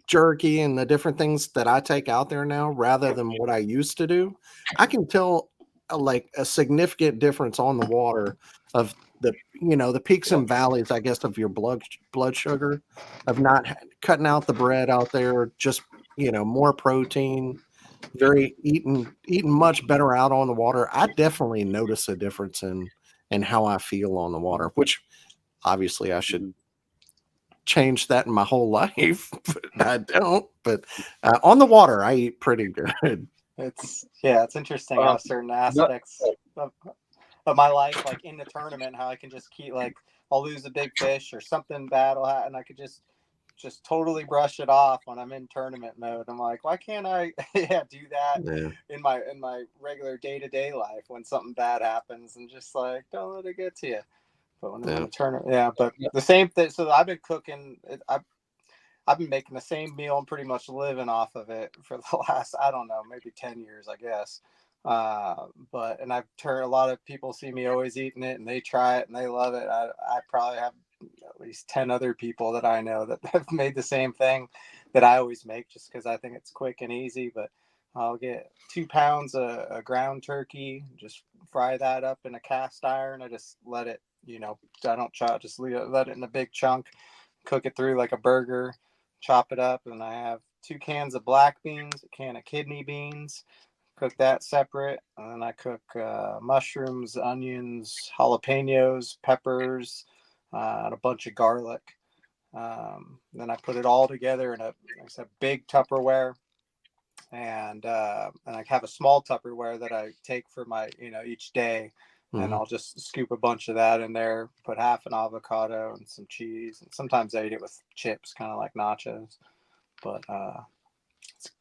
jerky and the different things that I take out there now rather than what I used to do, I can tell like a significant difference on the water of the peaks and valleys, I guess, of your blood sugar, of not cutting out the bread out there, just more protein, eating much better out on the water. I definitely notice a difference in how I feel on the water, which obviously I should change that in my whole life, but I don't. But on the water, I eat pretty good. It's interesting how certain aspects of my life, like in the tournament, how I can just keep like I'll lose a big fish or something bad will happen, and I could just totally brush it off when I'm in tournament mode. I'm like, why can't I do that in my regular day-to-day life when something bad happens, and just like don't let it get to you. But when I'm in a tournament, but the same thing. So I've been cooking. I've been making the same meal and pretty much living off of it for the last, I don't know, maybe 10 years, I guess. And I've turned, a lot of people see me always eating it and they try it and they love it. I probably have at least 10 other people that I know that have made the same thing that I always make just because I think it's quick and easy. But I'll get 2 pounds of ground turkey, just fry that up in a cast iron. I just let it, I don't chop, just let it in a big chunk, cook it through like a burger, chop it up. And I have 2 cans of black beans, a can of kidney beans, cook that separate. And then I cook mushrooms, onions, jalapenos, peppers, and a bunch of garlic. Then I put it all together in a big Tupperware. And I have a small Tupperware that I take for my, each day. And I'll just scoop a bunch of that in there, put half an avocado and some cheese. And sometimes I eat it with chips, kind of like nachos. But I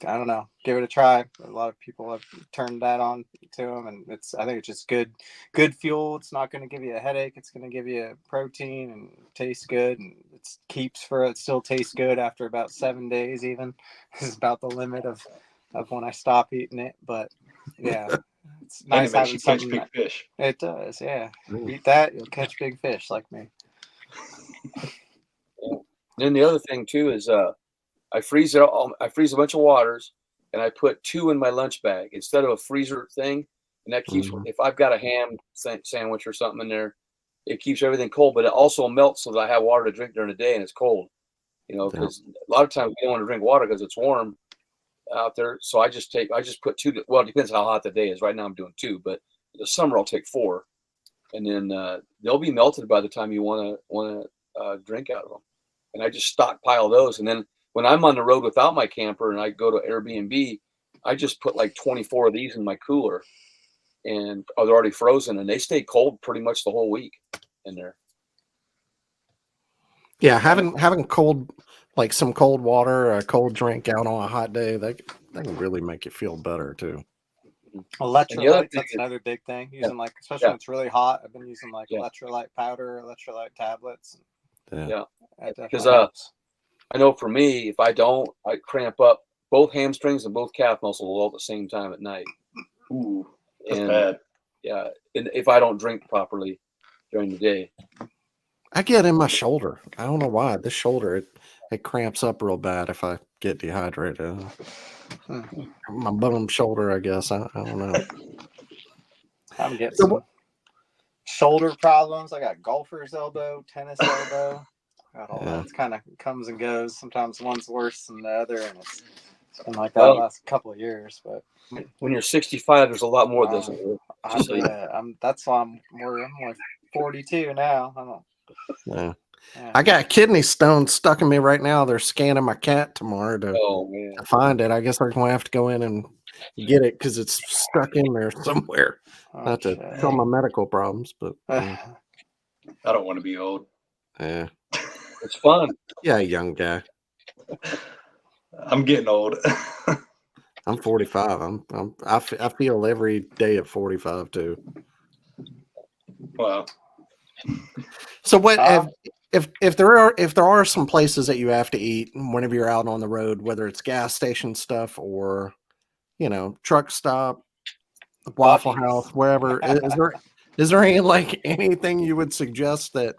don't know, give it a try. A lot of people have turned that on to them, and I think it's just good fuel. It's not going to give you a headache. It's going to give you protein and tastes good, and it still tastes good after about 7 days. Even this is about the limit of when I stop eating it. But yeah. It's nice and it makes you catch big fish. It does, yeah. Eat that, you'll catch big fish like me. And then the other thing too is I freeze it all. I freeze a bunch of waters, and I put 2 in my lunch bag instead of a freezer thing. And that keeps if I've got a ham sandwich or something in there, it keeps everything cold. But it also melts so that I have water to drink during the day and it's cold. Because a lot of times we don't want to drink water because it's warm out there. So I just put 2. Well, it depends how hot the day is. Right now I'm doing 2, but in the summer I'll take 4, and then they'll be melted by the time you want to drink out of them. And I just stockpile those. And then when I'm on the road without my camper and I go to Airbnb, I just put like 24 of these in my cooler, and they're already frozen, and they stay cold pretty much the whole week in there. Yeah, having cold, like some cold water or a cold drink out on a hot day, that can really make you feel better too. Electrolytes, that's another big thing. Using especially when it's really hot, I've been using electrolyte powder, electrolyte tablets. Because I know for me, if I don't, I cramp up both hamstrings and both calf muscles all at the same time at night. Ooh, that's bad. Yeah, and if I don't drink properly during the day. I get in my shoulder. I don't know why. This shoulder, it cramps up real bad if I get dehydrated. My bum shoulder, I guess. I don't know. I'm getting some shoulder problems. I got golfer's elbow, tennis elbow. Got all that. It kind of comes and goes. Sometimes one's worse than the other, and it's been like that the last couple of years. But when you're 65, there's a lot more that doesn't work. That's why I'm like 42 now. I don't. Yeah. I got kidney stones stuck in me right now. They're scanning my cat tomorrow to find it. I guess they're going to have to go in and get it because it's stuck in there somewhere. Not to tell my medical problems, but I don't want to be old. Yeah, it's fun. Yeah, young guy. I'm getting old. I'm 45. I feel every day at 45 too. Wow. So what if there are some places that you have to eat whenever you're out on the road, whether it's gas station stuff or truck stop, Waffle House, wherever, is there anything you would suggest that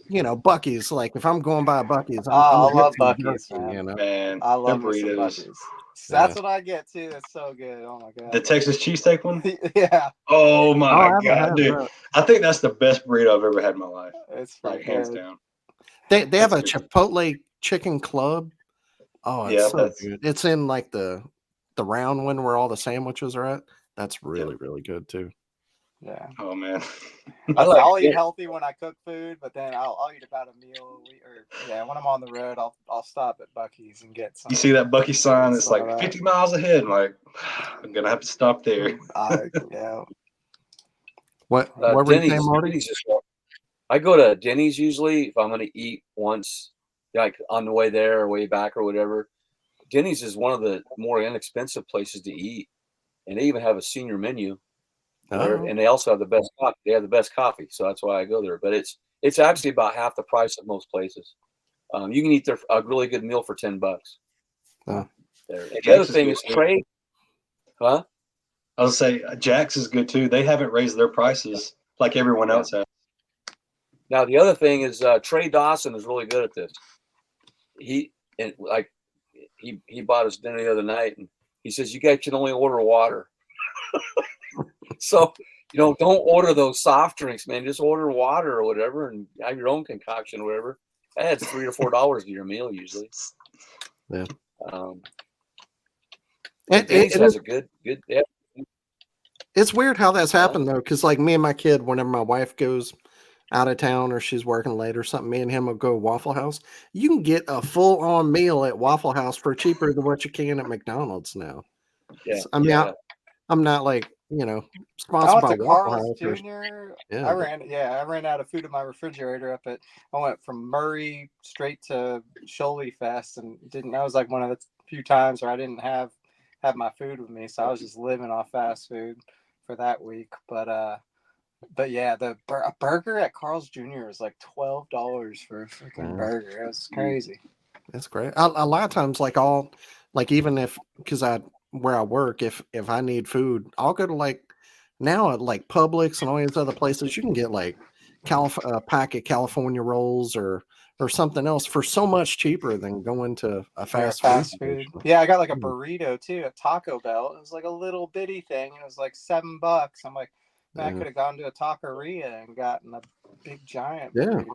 Buc-ee's, like if I'm going by Buc-ee's, I'm I gonna get love some Buc-ee's, jerky, man. Man, I them love me some burritos. Buc-ee's. That's what I get too. It's so good. Oh my god. The Texas cheesesteak one? Yeah. Oh I my haven't god, had dude. that. I think that's the best burrito I've ever had in my life. It's Like pretty hands good. down. They have That's a good. Chipotle chicken club. Oh, it's Yeah, so good. It's in like the round one where all the sandwiches are at. That's really, really good too. Yeah. Oh man. I'll eat healthy when I cook food, but then I'll eat about a meal a week, when I'm on the road, I'll stop at Buc-ee's and get some. You see that Buc-ee sign? It's like that. 50 miles ahead. I'm like, I'm gonna have to stop there. Yeah. What were you saying, Marty? Denny's I go to Denny's usually if I'm going to eat once, like on the way there or way back or whatever. Denny's is one of the more inexpensive places to eat, and they even have a senior menu. And they also have the best coffee. They have the best coffee, so that's why I go there. But it's actually about half the price of most places. You can eat a really good meal for $10. Oh. There. The other thing is trade. Huh? I was say Jack's is good too. They haven't raised their prices like everyone else has. Now the other thing is Trey Dawson is really good at this. He bought us dinner the other night, and he says you guys can only order water. So don't order those soft drinks, man. Just order water or whatever, and have your own concoction or whatever. That adds $3 or $4 to your meal usually. Yeah. It has a good. Yeah. It's weird how that's happened though, because like me and my kid, whenever my wife goes out of town or she's working late or something, me and him will go to Waffle House. You can get a full-on meal at Waffle House for cheaper than what you can at McDonald's now. Yeah. I mean, I'm not like sponsored by Waffle House. Jr. Yeah, I ran out of food in my refrigerator I went from Murray straight to Sholey Fest and that was like one of the few times where I didn't have my food with me, so I was just living off fast food for that week. But yeah, a burger at Carl's Jr. is like $12 for a freaking burger. It was crazy. That's great. A lot of times, even if where I work, if I need food, I'll go to like Publix and all these other places. You can get like a pack of California rolls or something else for so much cheaper than going to a fast food. Yeah, I got like a burrito too at Taco Bell. It was like a little bitty thing. It was like $7. I'm like, man, I could have gone to a taqueria and gotten a big giant burrito.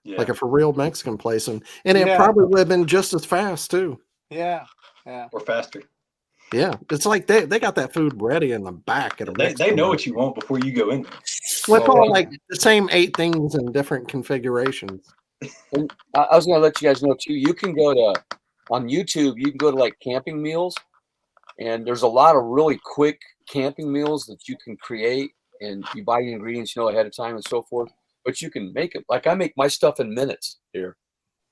Yeah. Like a for real Mexican place, and it probably would have been just as fast too. Yeah. Or faster. Yeah, it's like they got that food ready in the back at a Mexican. They know what you want before you go in there. Well, it's all like the same 8 things in different configurations. And I was going to let you guys know too. You can go on YouTube. You can go to like camping meals, and there's a lot of really quick camping meals that you can create, and you buy the ingredients ahead of time and so forth. But you can make it. Like I make my stuff in minutes here,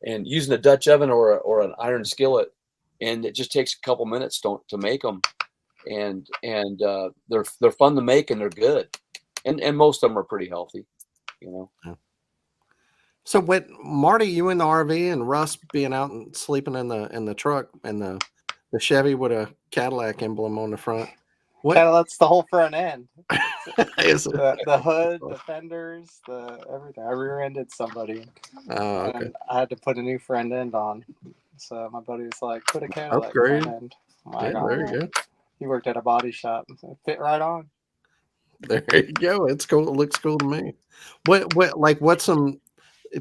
and using a Dutch oven or an iron skillet, and it just takes a couple minutes to make them, and they're fun to make and they're good, and most of them are pretty healthy, Yeah. So with Marty, you in the RV and Russ being out and sleeping in the truck and the Chevy with a Cadillac emblem on the front. Cadillac's the whole front end. The hood, the fenders, everything. I rear-ended somebody. Oh, okay. And I had to put a new front end on. So my buddy was like, put a Cadillac Upgrade. front end. There you go. He worked at a body shop. So it fit right on. There you go. It's cool. It looks cool to me. What's some,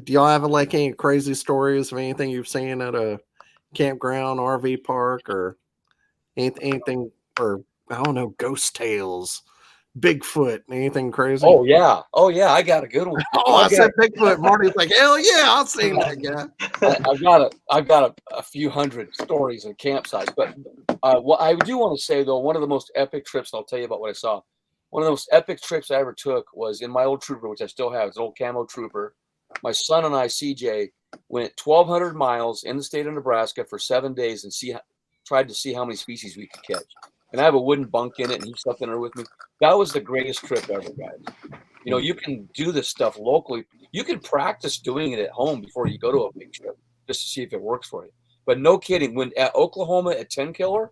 do y'all have like any crazy stories of anything you've seen at a campground, RV park, or anything, or I don't know, ghost tales, Bigfoot, anything crazy? Oh yeah, I got a good one. I said Bigfoot. Marty's like, hell yeah, I've seen that guy. I've got a few hundred stories and campsites, but what I do want to say though, one of the most epic trips, and I'll tell you about what I saw. One of the most epic trips I ever took was in my old Trooper, which I still have. It's an old camo Trooper. My son and I, CJ, went 1,200 miles in the state of Nebraska for 7 days and tried to see how many species we could catch. And I have a wooden bunk in it, and he slept in there with me. That was the greatest trip ever, guys. You know, you can do this stuff locally. You can practice doing it at home before you go to a big trip, just to see if it works for you. But no kidding, when at Oklahoma at 10 Killer,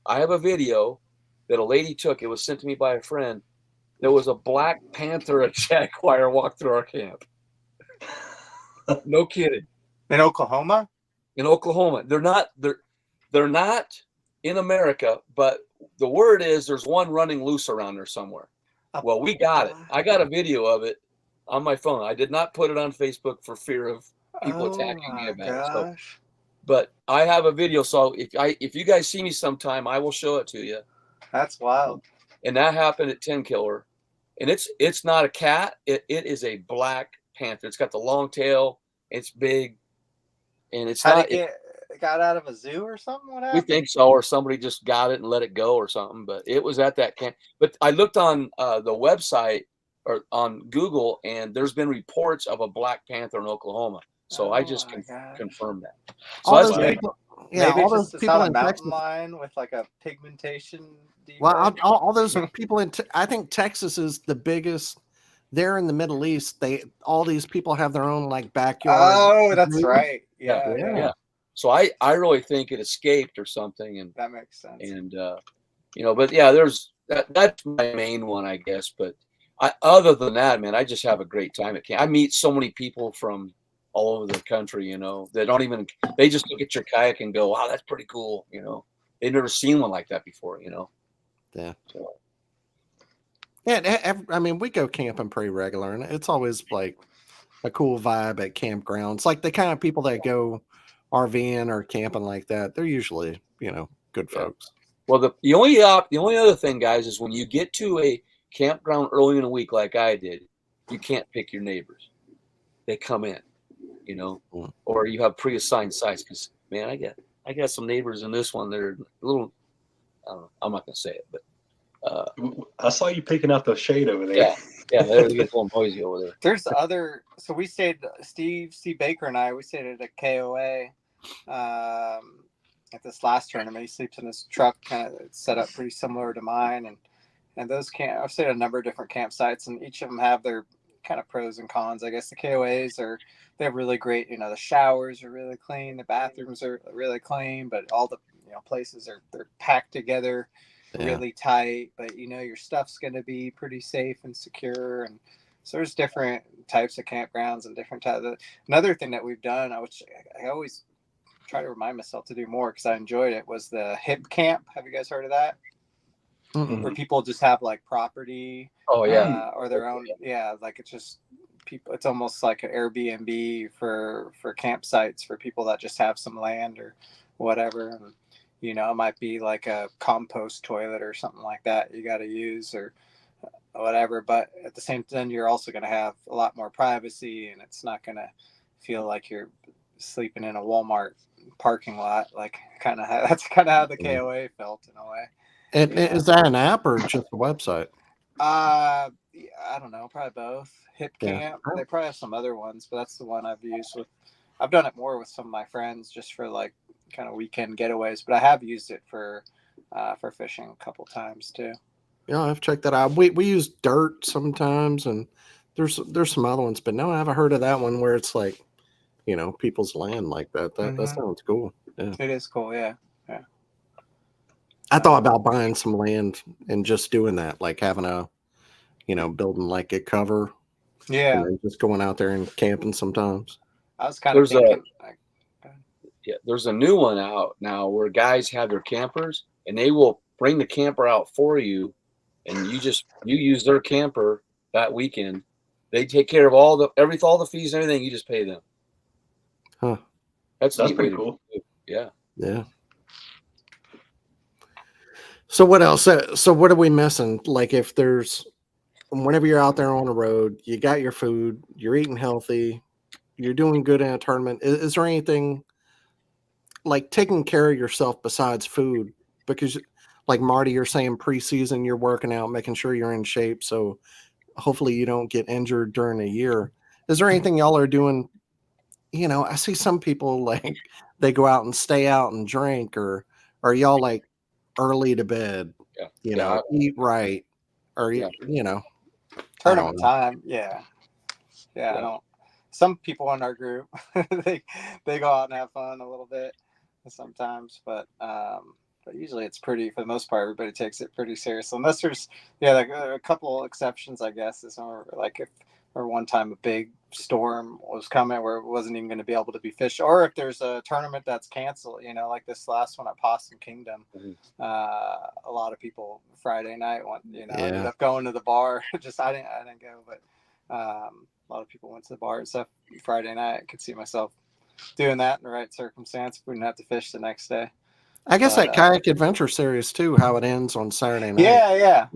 I have a video that a lady took. It was sent to me by a friend. There was a black panther at jaguar walk through our camp. No kidding. In Oklahoma? In Oklahoma. They're not in America, but the word is there's one running loose around there somewhere. Well, we got it. I got a video of it on my phone. I did not put it on Facebook for fear of people attacking me about it. So, but I have a video. So if you guys see me sometime, I will show it to you. That's wild. And that happened at 10 Killer. And it's not a cat. It is a black panther. It's got the long tail. It's big. And it's How did it got out of a zoo or something? What happened? We think so, or somebody just got it and let it go or something. But it was at that camp. But I looked on the website or on Google, and there's been reports of a black panther in Oklahoma. So I just confirmed that. So all that's those people, yeah, all those people in mountain Texas lion with like a pigmentation. Well, all those people in I think Texas is the biggest. They're in the Middle East. All these people have their own like backyard. Oh, that's right. Yeah. So I really think it escaped or something, and that makes sense. And but yeah, there's that's my main one, I guess. But other than that, man, I just have a great time at camp. I meet so many people from all over the country, they just look at your kayak and go, wow, that's pretty cool. They've never seen one like that before, Yeah. So. Yeah, I mean, we go camping pretty regular, and it's always like a cool vibe at campgrounds. Like the kind of people that go RVing or camping like that, they're usually, good folks. Well, the only other thing, guys, is when you get to a campground early in the week, like I did, you can't pick your neighbors. They come in, or you have pre-assigned sites. Because man, I got some neighbors in this one. They're a little, I don't know. I'm not gonna say it, but. I saw you picking out the shade over there. Yeah, they get a little noisy over there. There's so we stayed, Steve Baker and I, we stayed at a KOA at this last tournament. He sleeps in his truck, kind of set up pretty similar to mine, and those I've stayed at a number of different campsites, and each of them have their kind of pros and cons. I guess the KOAs they have really great, the showers are really clean, the bathrooms are really clean, but all the places they're packed together. Really tight, but your stuff's going to be pretty safe and secure. And so there's different types of campgrounds and different types. Another thing that we've done, which I always try to remind myself to do more because I enjoyed it, was the hip camp. Have you guys heard of that? Mm-hmm. Where people just have like property. Oh yeah. Or their own. Yeah. Like it's just people, it's almost like an Airbnb for campsites for people that just have some land or whatever. And, it might be like a compost toilet or something like that you got to use or whatever. But at the same time, you're also going to have a lot more privacy, and it's not going to feel like you're sleeping in a Walmart parking lot. Like that's kind of how the KOA felt in a way. And is that an app or just a website? I don't know. Probably both. Hip Camp. They probably have some other ones, but that's the one I've used with. I've done it more with some of my friends just for like kind of weekend getaways, but I have used it for fishing a couple times too. Yeah, I've checked that out. We use Dirt sometimes, and there's some other ones, but no, I haven't heard of that one where it's like, people's land like that. That sounds cool. Yeah. It is cool. Yeah. I thought about buying some land and just doing that, like having a, building like a cover. Yeah. And just going out there and camping sometimes. I was kind of thinking. There's a new one out now where guys have their campers and they will bring the camper out for you, and you use their camper that weekend. They take care of all the fees and everything. You just pay them. Huh. That's pretty cool. Yeah. Yeah. So what else? So what are we missing? Like whenever you're out there on the road, you got your food, you're eating healthy, you're doing good in a tournament. Is there anything like taking care of yourself besides food? Because like Marty, you're saying preseason, you're working out, making sure you're in shape. So hopefully you don't get injured during the year. Is there anything y'all are doing? I see some people like they go out and stay out and drink or are y'all like early to bed? Yeah. You know, eat right, or you know, tournament time. Yeah. I don't. Some people in our group they go out and have fun a little bit sometimes, but usually it's pretty, for the most part, everybody takes it pretty seriously. Unless there's like a couple exceptions, I guess. Is like if or one time a big storm was coming where it wasn't even going to be able to be fished, or if there's a tournament that's canceled, like this last one at Possum Kingdom. A lot of people Friday night ended up going to the bar. Just I didn't go, but a lot of people went to the bar and stuff Friday night. I could see myself doing that in the right circumstance if we didn't have to fish the next day. I guess that Kayak Adventure series too, how it ends on Saturday night. Yeah.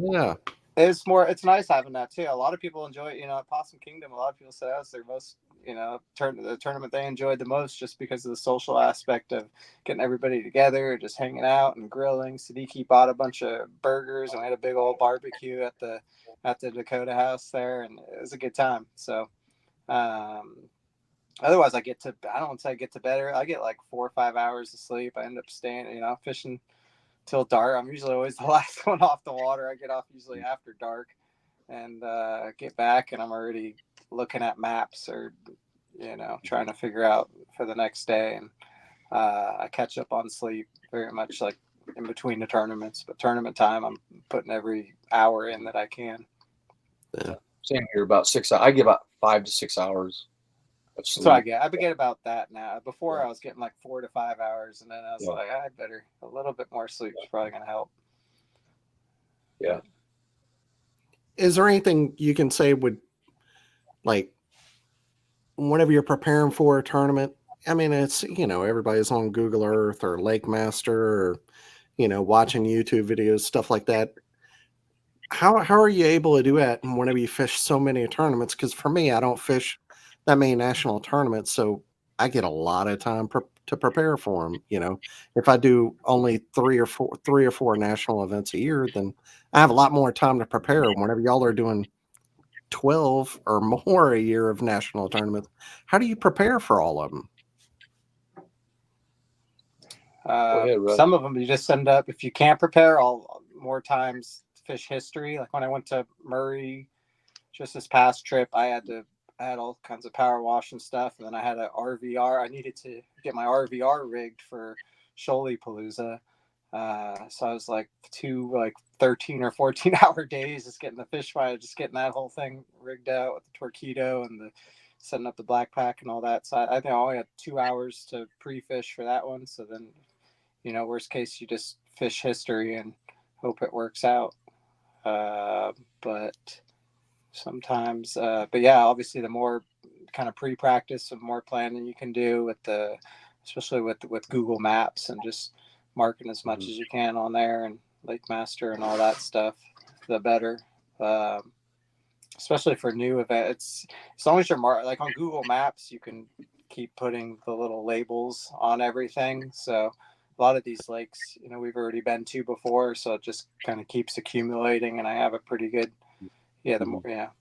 It's nice having that too. A lot of people enjoy it. At Possum Kingdom, a lot of people say that's their most, the tournament they enjoyed the most, just because of the social aspect of getting everybody together, just hanging out and grilling. Siddiqui bought a bunch of burgers and we had a big old barbecue at the Dakota House there, and it was a good time. So, otherwise I don't want to say I get to bed. I get like 4 or 5 hours of sleep. I end up staying, fishing till dark. I'm usually always the last one off the water. I get off usually after dark and get back, and I'm already looking at maps or trying to figure out for the next day, and I catch up on sleep very much like in between the tournaments. But tournament time, I'm putting every hour in that I can. Same here, about 6 hours. I get about 5 to 6 hours of sleep. So I get about that now. Before I was getting like 4 to 5 hours, and then I was like, I better a little bit more sleep is probably going to help. Yeah. Is there anything you can say would, like, whenever you're preparing for a tournament? I mean, it's, everybody's on Google Earth or Lake Master or, watching YouTube videos, stuff like that. How are you able to do that whenever you fish so many tournaments? Because for me, I don't fish that many national tournaments, so I get a lot of time to prepare for them. If I do only three or four national events a year, then I have a lot more time to prepare. Whenever y'all are doing 12 or more a year of national tournaments, how do you prepare for all of them? Some of them you just end up, if you can't prepare, I'll more times fish history. Like when I went to Murray just this past trip, I had all kinds of power wash and stuff, and then I had an RVR. I needed to get my RVR rigged for Shoalie Palooza. So I was like 13 or 14 hour days just getting the fish fire, just getting that whole thing rigged out with the Torpedo and the setting up the black pack and all that. So I think I only had 2 hours to pre-fish for that one. So then, worst case, you just fish history and hope it works out. But sometimes, obviously the more kind of pre-practice and more planning you can do especially with Google Maps and just marking as much as you can on there and Lake Master and all that stuff, the better. Especially for new events, as long as you're like on Google Maps, you can keep putting the little labels on everything. So a lot of these lakes, we've already been to before, so it just kind of keeps accumulating, and I have a pretty good. The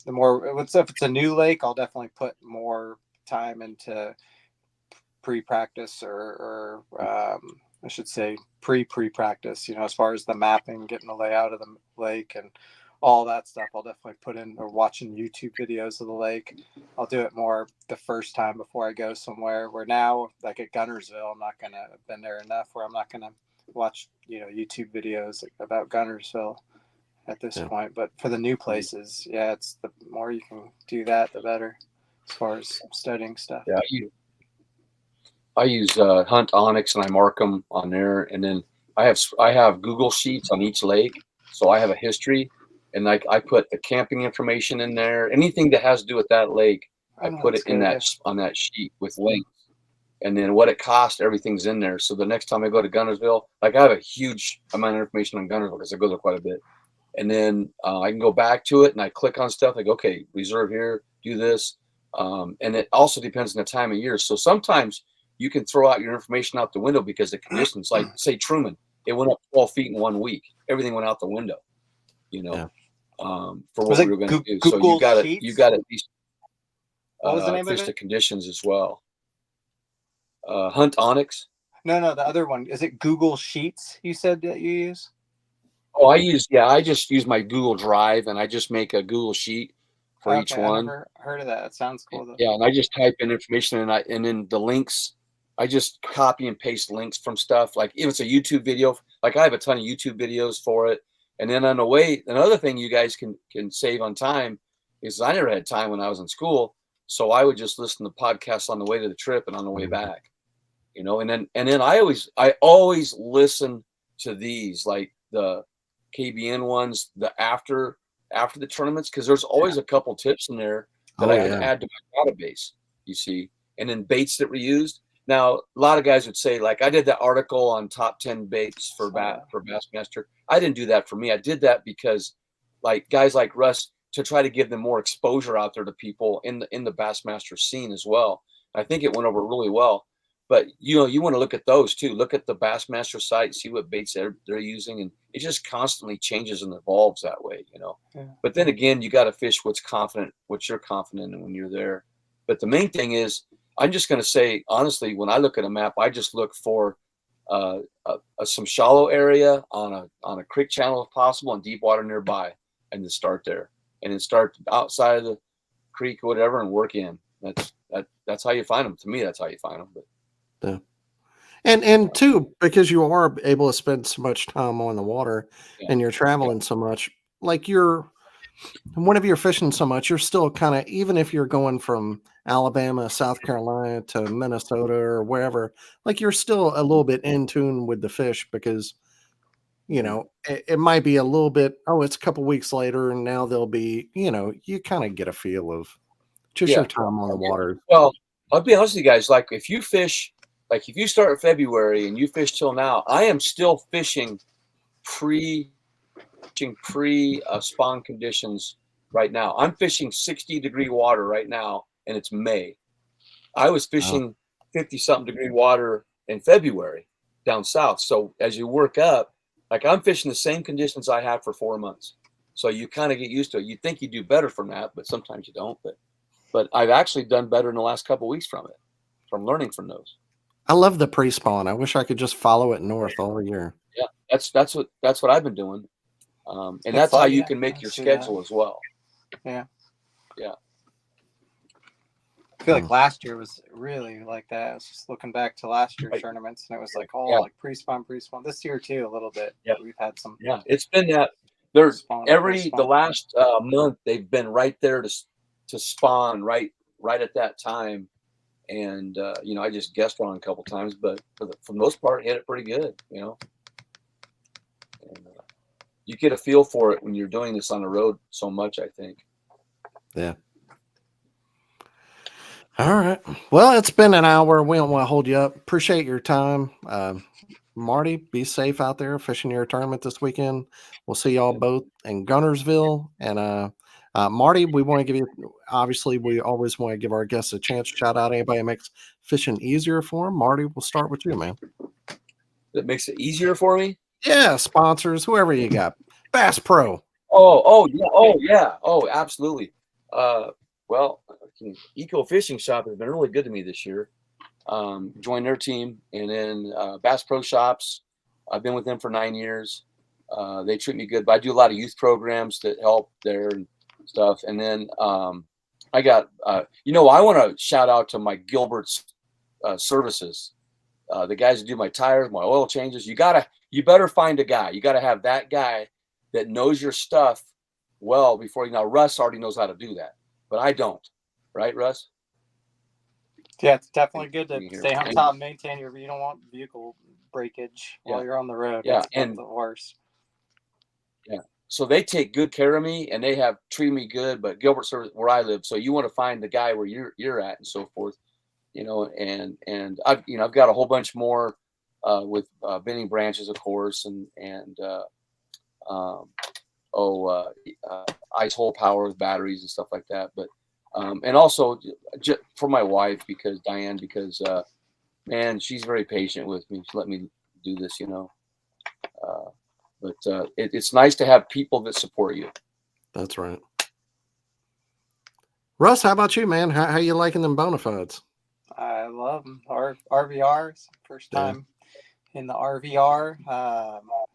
more if it's a new lake, I'll definitely put more time into pre-practice or I should say pre-practice, as far as the mapping, getting the layout of the lake and all that stuff. I'll definitely put in, or watching YouTube videos of the lake. I'll do it more the first time before I go somewhere, where now, like at Gunnersville, I've been there enough where I'm not going to watch, YouTube videos about Gunnersville at this point. But for the new places, it's the more you can do that, the better as far as studying stuff. Yeah. I use Hunt Onyx, and I mark them on there, and then I have Google Sheets on each lake, so I have a history, and I put the camping information in there. Anything that has to do with that lake, I put it in on that sheet with links, and then what it cost, everything's in there. So the next time I go to Gunnersville, like I have a huge amount of information on Gunnersville because I go there quite a bit, and then I can go back to it and I click on stuff. I go, okay, reserve here, do this, and it also depends on the time of year. So sometimes you can throw out your information out the window because the conditions, like say Truman, it went up 12 feet in 1 week. Everything went out the window, for what we were going to do. So you got to at least what was the name fish of it? The conditions as well. Hunt Onyx. No, the other one. Is it Google Sheets you said that you use? Oh, I just use my Google Drive, and I just make a Google sheet for each Okay, I one. never heard of that. That sounds cool though. Yeah, and I just type in information, and then the links. I just copy and paste links from stuff. Like if it's a YouTube video, like I have a ton of YouTube videos for it. And then on the way, another thing you guys can save on time is I never had time when I was in school, so I would just listen to podcasts on the way to the trip and on the way back. And then I always listen to these, like the KBN ones, the after the tournaments, because there's always a couple tips in there that I can add to my database, you see, and then baits that were used. Now, a lot of guys would say, like, I did that article on top 10 baits for Bassmaster. I didn't do that for me. I did that because, like, guys like Russ, to try to give them more exposure out there to people in the Bassmaster scene as well. I think it went over really well. But, you want to look at those, too. Look at the Bassmaster site, see what baits they're using, and it just constantly changes and evolves that way, Yeah. But then again, you got to fish what you're confident in when you're there. But the main thing is, I'm just going to say, honestly, when I look at a map, I just look for some shallow area on a creek channel if possible and deep water nearby, and then start there. And then start outside of the creek or whatever and work in. That's how you find them. To me, that's how you find them. But yeah. And too, because you are able to spend so much time on the water and you're traveling so much, like whenever you're fishing so much, you're still kind of, even if you're going from Alabama, South Carolina to Minnesota or wherever, like you're still a little bit in tune with the fish because, it might be a little bit, it's a couple weeks later and now they'll be, you kind of get a feel of just your time on the water. Well, I'll be honest with you guys, like if you start in February and you fish till now, I am still fishing pre spawn conditions right now. I'm fishing 60-degree water right now, and it's May. I was fishing 50-something degree water in February down south. So as you work up, like I'm fishing the same conditions I had for 4 months. So you kind of get used to it. You think you do better from that, but sometimes you don't. But I've actually done better in the last couple of weeks from learning from those. I love the pre-spawn. I wish I could just follow it north all year. Yeah, that's what I've been doing. And that's how you can make your schedule as well. Yeah. Yeah. I feel like last year was really like that. I was just looking back to last year's tournaments, and it was like like pre-spawn. This year too, a little bit. Yeah. We've had some. Yeah, it's been that. There's the last month they've been right there to spawn right at that time, and I just guessed wrong a couple times, but for the most part, hit it pretty good. And, you get a feel for it when you're doing this on the road so much, I think. Yeah. All right. Well, it's been an hour. We don't want to hold you up. Appreciate your time. Marty, be safe out there fishing your tournament this weekend. We'll see y'all both in Gunnersville. And Marty, we want to give you, obviously, we always want to give our guests a chance to shout out anybody that makes fishing easier for them. Marty, we'll start with you, man. That makes it easier for me? Yeah, sponsors, whoever you got. Bass Pro. Oh, yeah. Oh, absolutely. Well, Eco Fishing Shop has been really good to me this year. Joined their team, and then Bass Pro Shops. I've been with them for 9 years. They treat me good, but I do a lot of youth programs that help there and stuff. And then I got, I want to shout out to my Gilbert's services. The guys that do my tires, my oil changes. You better find a guy. You got to have that guy that knows your stuff well before now. Russ already knows how to do that, but I don't. Right, Russ? Yeah, it's definitely good to stay on top and maintain you don't want vehicle breakage while you're on the road. Yeah, and the worst. Yeah. So they take good care of me, and they have treated me good. But Gilbert Service, where I live, so you want to find the guy where you're at and so forth. And I've got a whole bunch more with bending branches, of course, and ice hole power with batteries and stuff like that. But and also for my wife, because man, she's very patient with me. She let me do this, but it's nice to have people that support you. That's right. Russ, how about you, man? How you liking them bona fides? I love them. Our RVRs, first time in the RVR.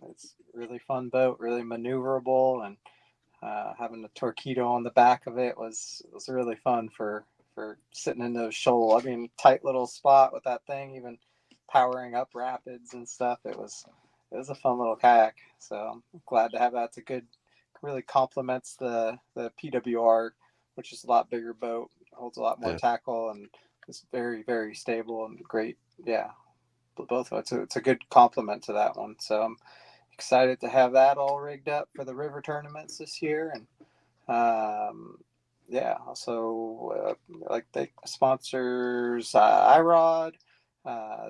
It's a really fun boat, really maneuverable, and having a torpedo on the back of it was really fun for sitting in those shoal. I mean, tight little spot with that thing, even powering up rapids and stuff. It was a fun little kayak. So I'm glad to have that. It's a good, really complements the PWR, which is a lot bigger boat, holds a lot more tackle, and it's very, very stable and great. Yeah, both. It's a good complement to that one. So I'm excited to have that all rigged up for the river tournaments this year. And also like the sponsors iRod,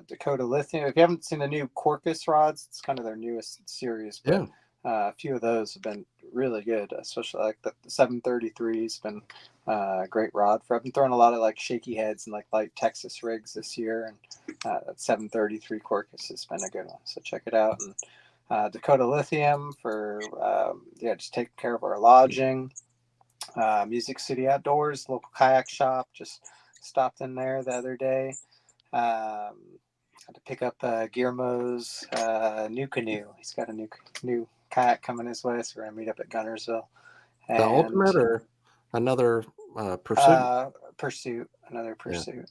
Dakota Lithium. If you haven't seen the new Corcus rods, it's kind of their newest series, but a few of those have been really good, especially like the 733 has been a great rod for. I've been throwing a lot of like shaky heads and like light Texas rigs this year, and that 733 Corcus has been a good one, so check it out. And Dakota Lithium for just taking care of our lodging. Music City Outdoors, local kayak shop, just stopped in there the other day. Had to pick up Guillermo's new canoe. He's got a new kayak coming his way, so we're gonna meet up at Gunnersville. And, the Ultimate or another Pursuit? Pursuit, another Pursuit.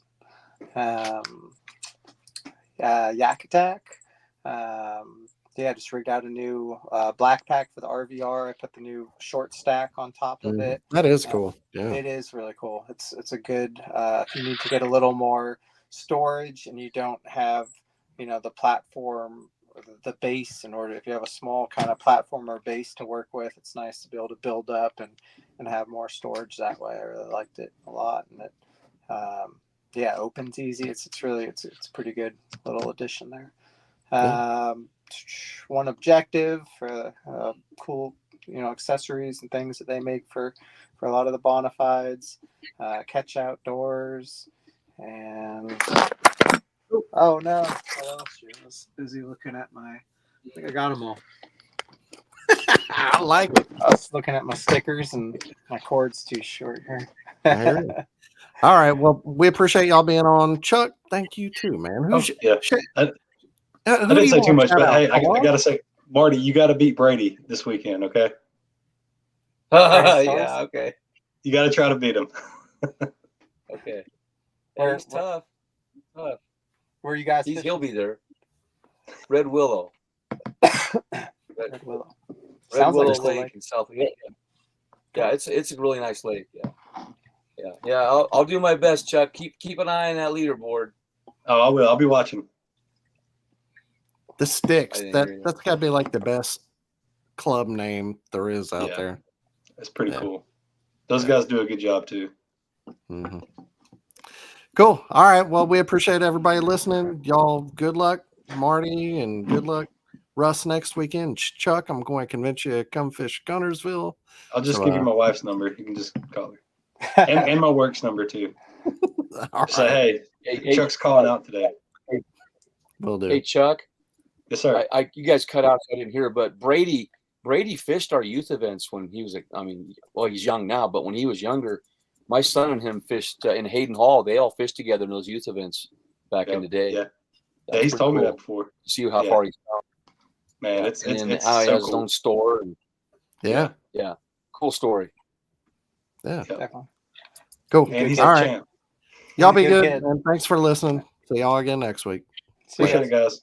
Yak Attack. Just rigged out a new black pack for the RVR. I put the new short stack on top of it. That is cool. Yeah, it is really cool. It's a good if you need to get a little more storage and you don't have the platform or the base in order. If you have a small kind of platform or base to work with, it's nice to be able to build up and have more storage that way. I really liked it a lot, and it opens easy. It's a pretty good little addition there. One Objective for cool accessories and things that they make for a lot of the bona fides. Catch Outdoors, and oh no, I lost you. I was busy looking at I think I got them all. I like it. I was looking at my stickers and my cord's too short here. I hear you. All right, well, we appreciate y'all being on. Chuck, thank you too, man. I didn't say too much, but hey, I got to say, Marty, you got to beat Brady this weekend, okay? Yeah, okay. You got to try to beat him. Okay. It's tough. Where are you guys? He'll be there. Red Willow. Red Willow. Red Willow Lake in South. Yeah, it's a really nice lake. Yeah. I'll do my best, Chuck. Keep an eye on that leaderboard. Oh, I will. I'll be watching. The Sticks. That's got to be like the best club name there is out there. That's pretty cool. Those guys do a good job too. Mm-hmm. Cool. All right. Well, we appreciate everybody listening. Y'all, good luck, Marty, and good luck, Russ, next weekend. Chuck, I'm going to convince you to come fish Gunnersville. I'll just give you my wife's number. You can just call her. and my work's number too. Say, hey, Chuck's calling out today. Will do. Hey, Chuck. Yes, sir. You guys cut out, so I didn't hear. But Brady fished our youth events when he was. He's young now, but when he was younger, my son and him fished in Hayden Hall. They all fished together in those youth events back in the day. Yeah, he's told me that before. See how far he's gone. Man, it's how he so has cool. his own store. And, yeah, cool story. Yeah, definitely. Cool. And he's all a right. champ. Y'all be good, and thanks for listening. See y'all again next week. Appreciate it, guys.